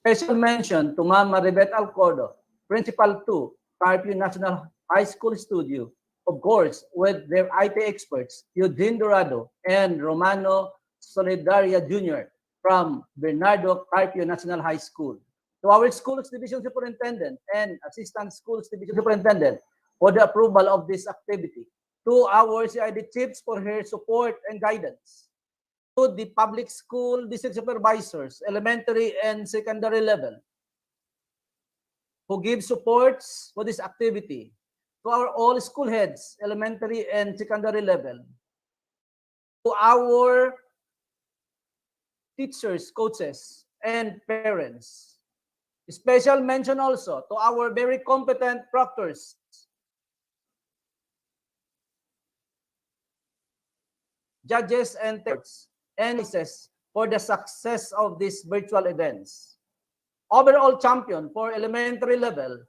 Special mention to Ma'am Maribeth Alcordo, Principal 2, Carpio National High School Studio, of course, with their IT experts, Eugene Dorado and Romano Solidaria Jr. from Bernardo Carpio National High School. To our Schools Division Superintendent and Assistant Schools Division Superintendent for the approval of this activity. To our CID chiefs for her support and guidance. To the public school district supervisors, elementary and secondary level, who give supports for this activity. To our all school heads, elementary and secondary level. To our teachers, coaches, and parents. Special mention also to our very competent proctors, judges, and teachers. And for the success of these virtual events. Overall champion for elementary level,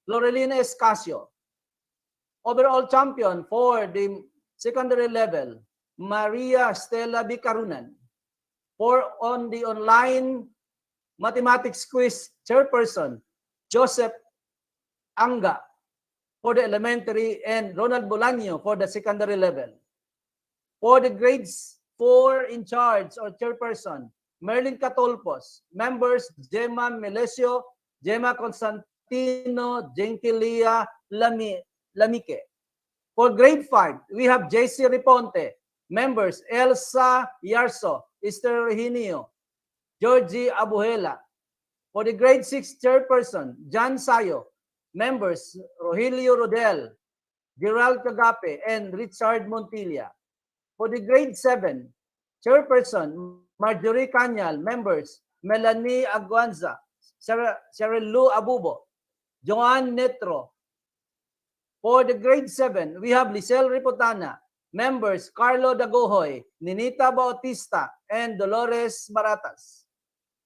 Lorelina Escasio. Overall champion for the secondary level, Maria Stella Bicarunan. For on the online mathematics quiz chairperson, Joseph Anga for the elementary and Ronald Bolaño for the secondary level. For the grades 4 in charge or chairperson, Merlin Catolpos. Members, Gemma Melesio, Gemma Constantino, Genkilia Lamique. For grade 5, we have JC Riponte. Members, Elsa Yarso, Esther Reginio, Georgie Abuela. For the grade 6 chairperson, John Sayo. Members, Rogelio Rodel, Gerald Cagape, and Richard Montilla. For the grade 7, chairperson, Marjorie Canyal. Members, Melanie Aguanza, Sherelu Abubo, Joan Netro. For the grade 7, we have Lisel Ripotana. Members, Carlo Dagohoy, Ninita Bautista, and Dolores Baratas.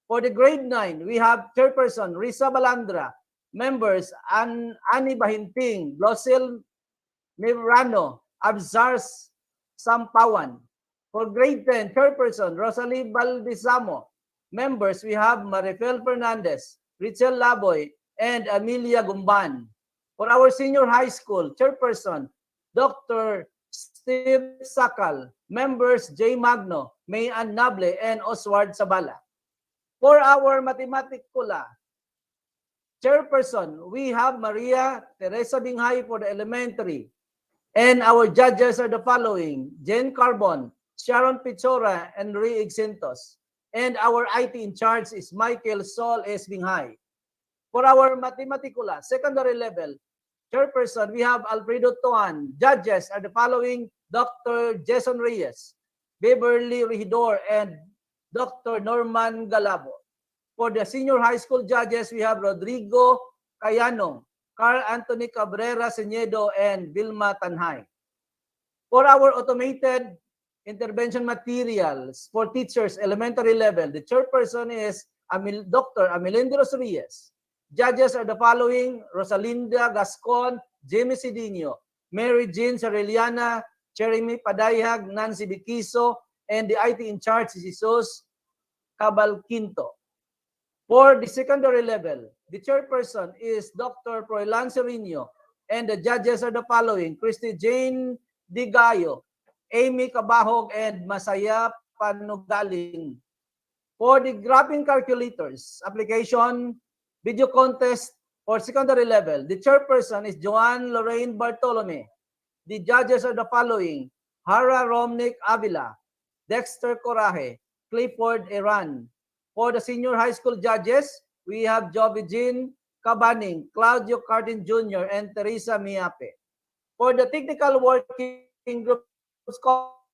For the grade 9, we have chairperson, Risa Balandra. Members, Annie Bahinting, Blosel Mivrano, Abzars Sampawan. For grade 10, chairperson, Rosalie Baldisamo. Members, we have Marifel Fernandez, Richel Laboy, and Amelia Gumban. For our senior high school, chairperson, Dr. Steve Sakal. Members, J. Magno, May Ann Nable, and Oswald Sabala. For our mathematicula, chairperson, we have Maria Teresa Binghay for the elementary. And our judges are the following: Jen Carbon, Sharon Pichora, and Ray Exentos. And our IT in charge is Michael Sol S. Binghay. For our mathematicula, secondary level, chairperson, we have Alfredo Tuan. Judges are the following: Dr. Jason Reyes, Beverly Regidor, and Dr. Norman Galabo. For the senior high school judges, we have Rodrigo Cayanong, Carl Anthony Cabrera Señedo, and Vilma Tanhay. For our automated intervention materials for teachers, elementary level. The chairperson is Dr. Amelindros Reyes. Judges are the following: Rosalinda Gascon, Jimmy Sidinio, Mary Jean Sareliana, Jeremy Padayag, Nancy Biquiso, and the IT in charge is Jesus Cabalquinto. For the secondary level, the chairperson is Dr. Froilan Serino, and the judges are the following: Christy Jane Digayo, Amy Cabahog, and Masaya Panugaling. For the graphing calculators application video contest for secondary level, the chairperson is Joanne Lorraine Bartolome. The judges are the following: Hara Romnick Avila, Dexter Coraje, Clifford Eran. For the senior high school judges, we have Jovigin Cabaning, Claudio Cardin Jr., and Teresa Miape. For the technical working groups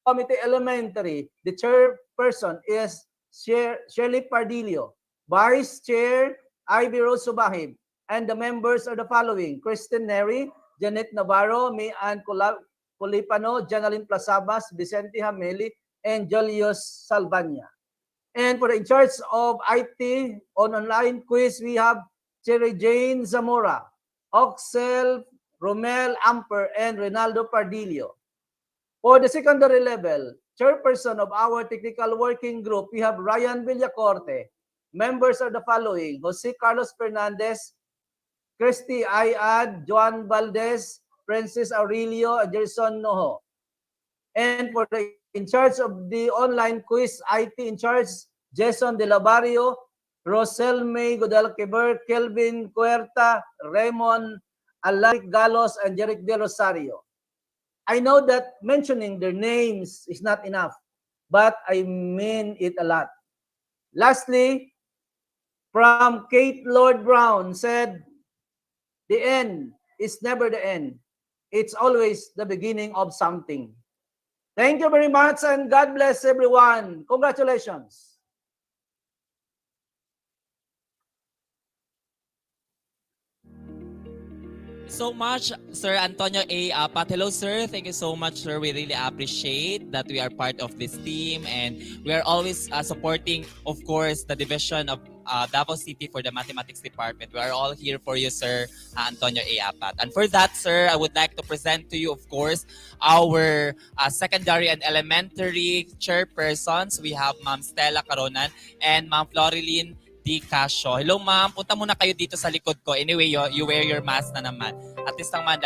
committee elementary, the chairperson is Shirley Pardillo, Vice Chair Ivy Rose Subahib, and the members are the following: Kristen Neri, Janet Navarro, Mian Colipano, Janalyn Plasabas, Vicente Hameli, and Julius Salvania. And for the in charge of IT on online quiz, we have Cherry Jane Zamora, Oxel Romel Amper, and Ronaldo Pardillo. For the secondary level, chairperson of our technical working group, we have Ryan Villacorte. Members are the following: Jose Carlos Fernandez, Christy Ayad, Joan Valdez, Francis Aurelio, and Jerson Noho. And for the in charge of the online quiz, IT in charge, Jason De La Barrio, Rosel May Godalqueber, Kelvin Cuerta, Raymond Alaric Galos, and Jeric De Rosario. I know that mentioning their names is not enough, but I mean it a lot. Lastly, from Kate Lord Brown said, "The end is never the end. It's always the beginning of something." Thank you very much, and God bless everyone. Congratulations. So much, Sir Antonio A. Apat. Hello, sir. Thank you so much, sir. We really appreciate that we are part of this team, and we are always supporting, of course, the division of Davao City for the mathematics department. We are all here for you, Sir Antonio A. Apat. And for that, sir, I would like to present to you, of course, our secondary and elementary chairpersons. We have Ma'am Stella Caronan and Ma'am Florilyn Di Casio. Hello, ma'am. Punta muna kayo dito sa likod ko. Anyway, you wear your mask na naman. At least naman,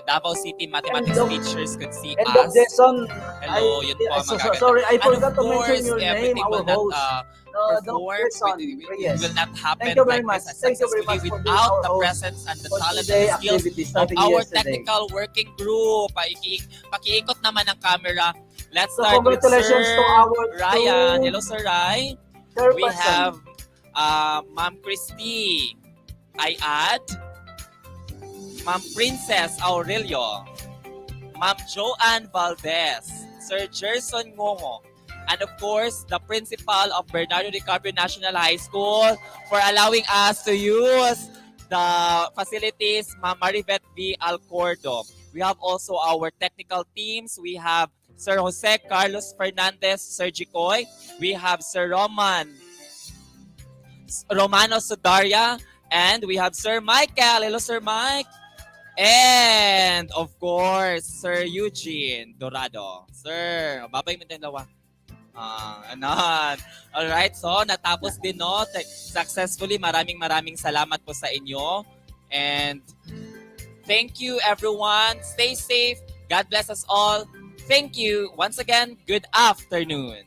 Davao City mathematics teachers could see And us. Jason, Hello, yun po. sorry, I And forgot of to mention course, your name, everything our will not host. perform. It will not happen Thank you very like much. this Thank you very successfully much for being without our the host presence and the for talent and today the skills activities of starting our yesterday. technical working group. Pakiikot naman ng camera. Let's So start with congratulations Sir to our Ryan. two Hello, Sir Rai. We chairperson. have Ma'am Christy. I add Ma'am Princess Aurelio, Ma'am Joanne Valdez, Sir Gerson Ngongo, and of course, the principal of Bernardo DiCaprio National High School for allowing us to use the facilities, Ma'am Maribeth V. Alcordo. We have also our technical teams. We have Sir Jose Carlos Fernandez, Sir Jicoy. We have Sir Romano Sudaria, and we have Sir Michael. Hello, Sir Mike. And, of course, Sir Eugene Dorado. Sir, babay mo din daw. Anon. Alright, so natapos din, no? Successfully, maraming salamat po sa inyo. And thank you, everyone. Stay safe. God bless us all. Thank you. Once again, good afternoon.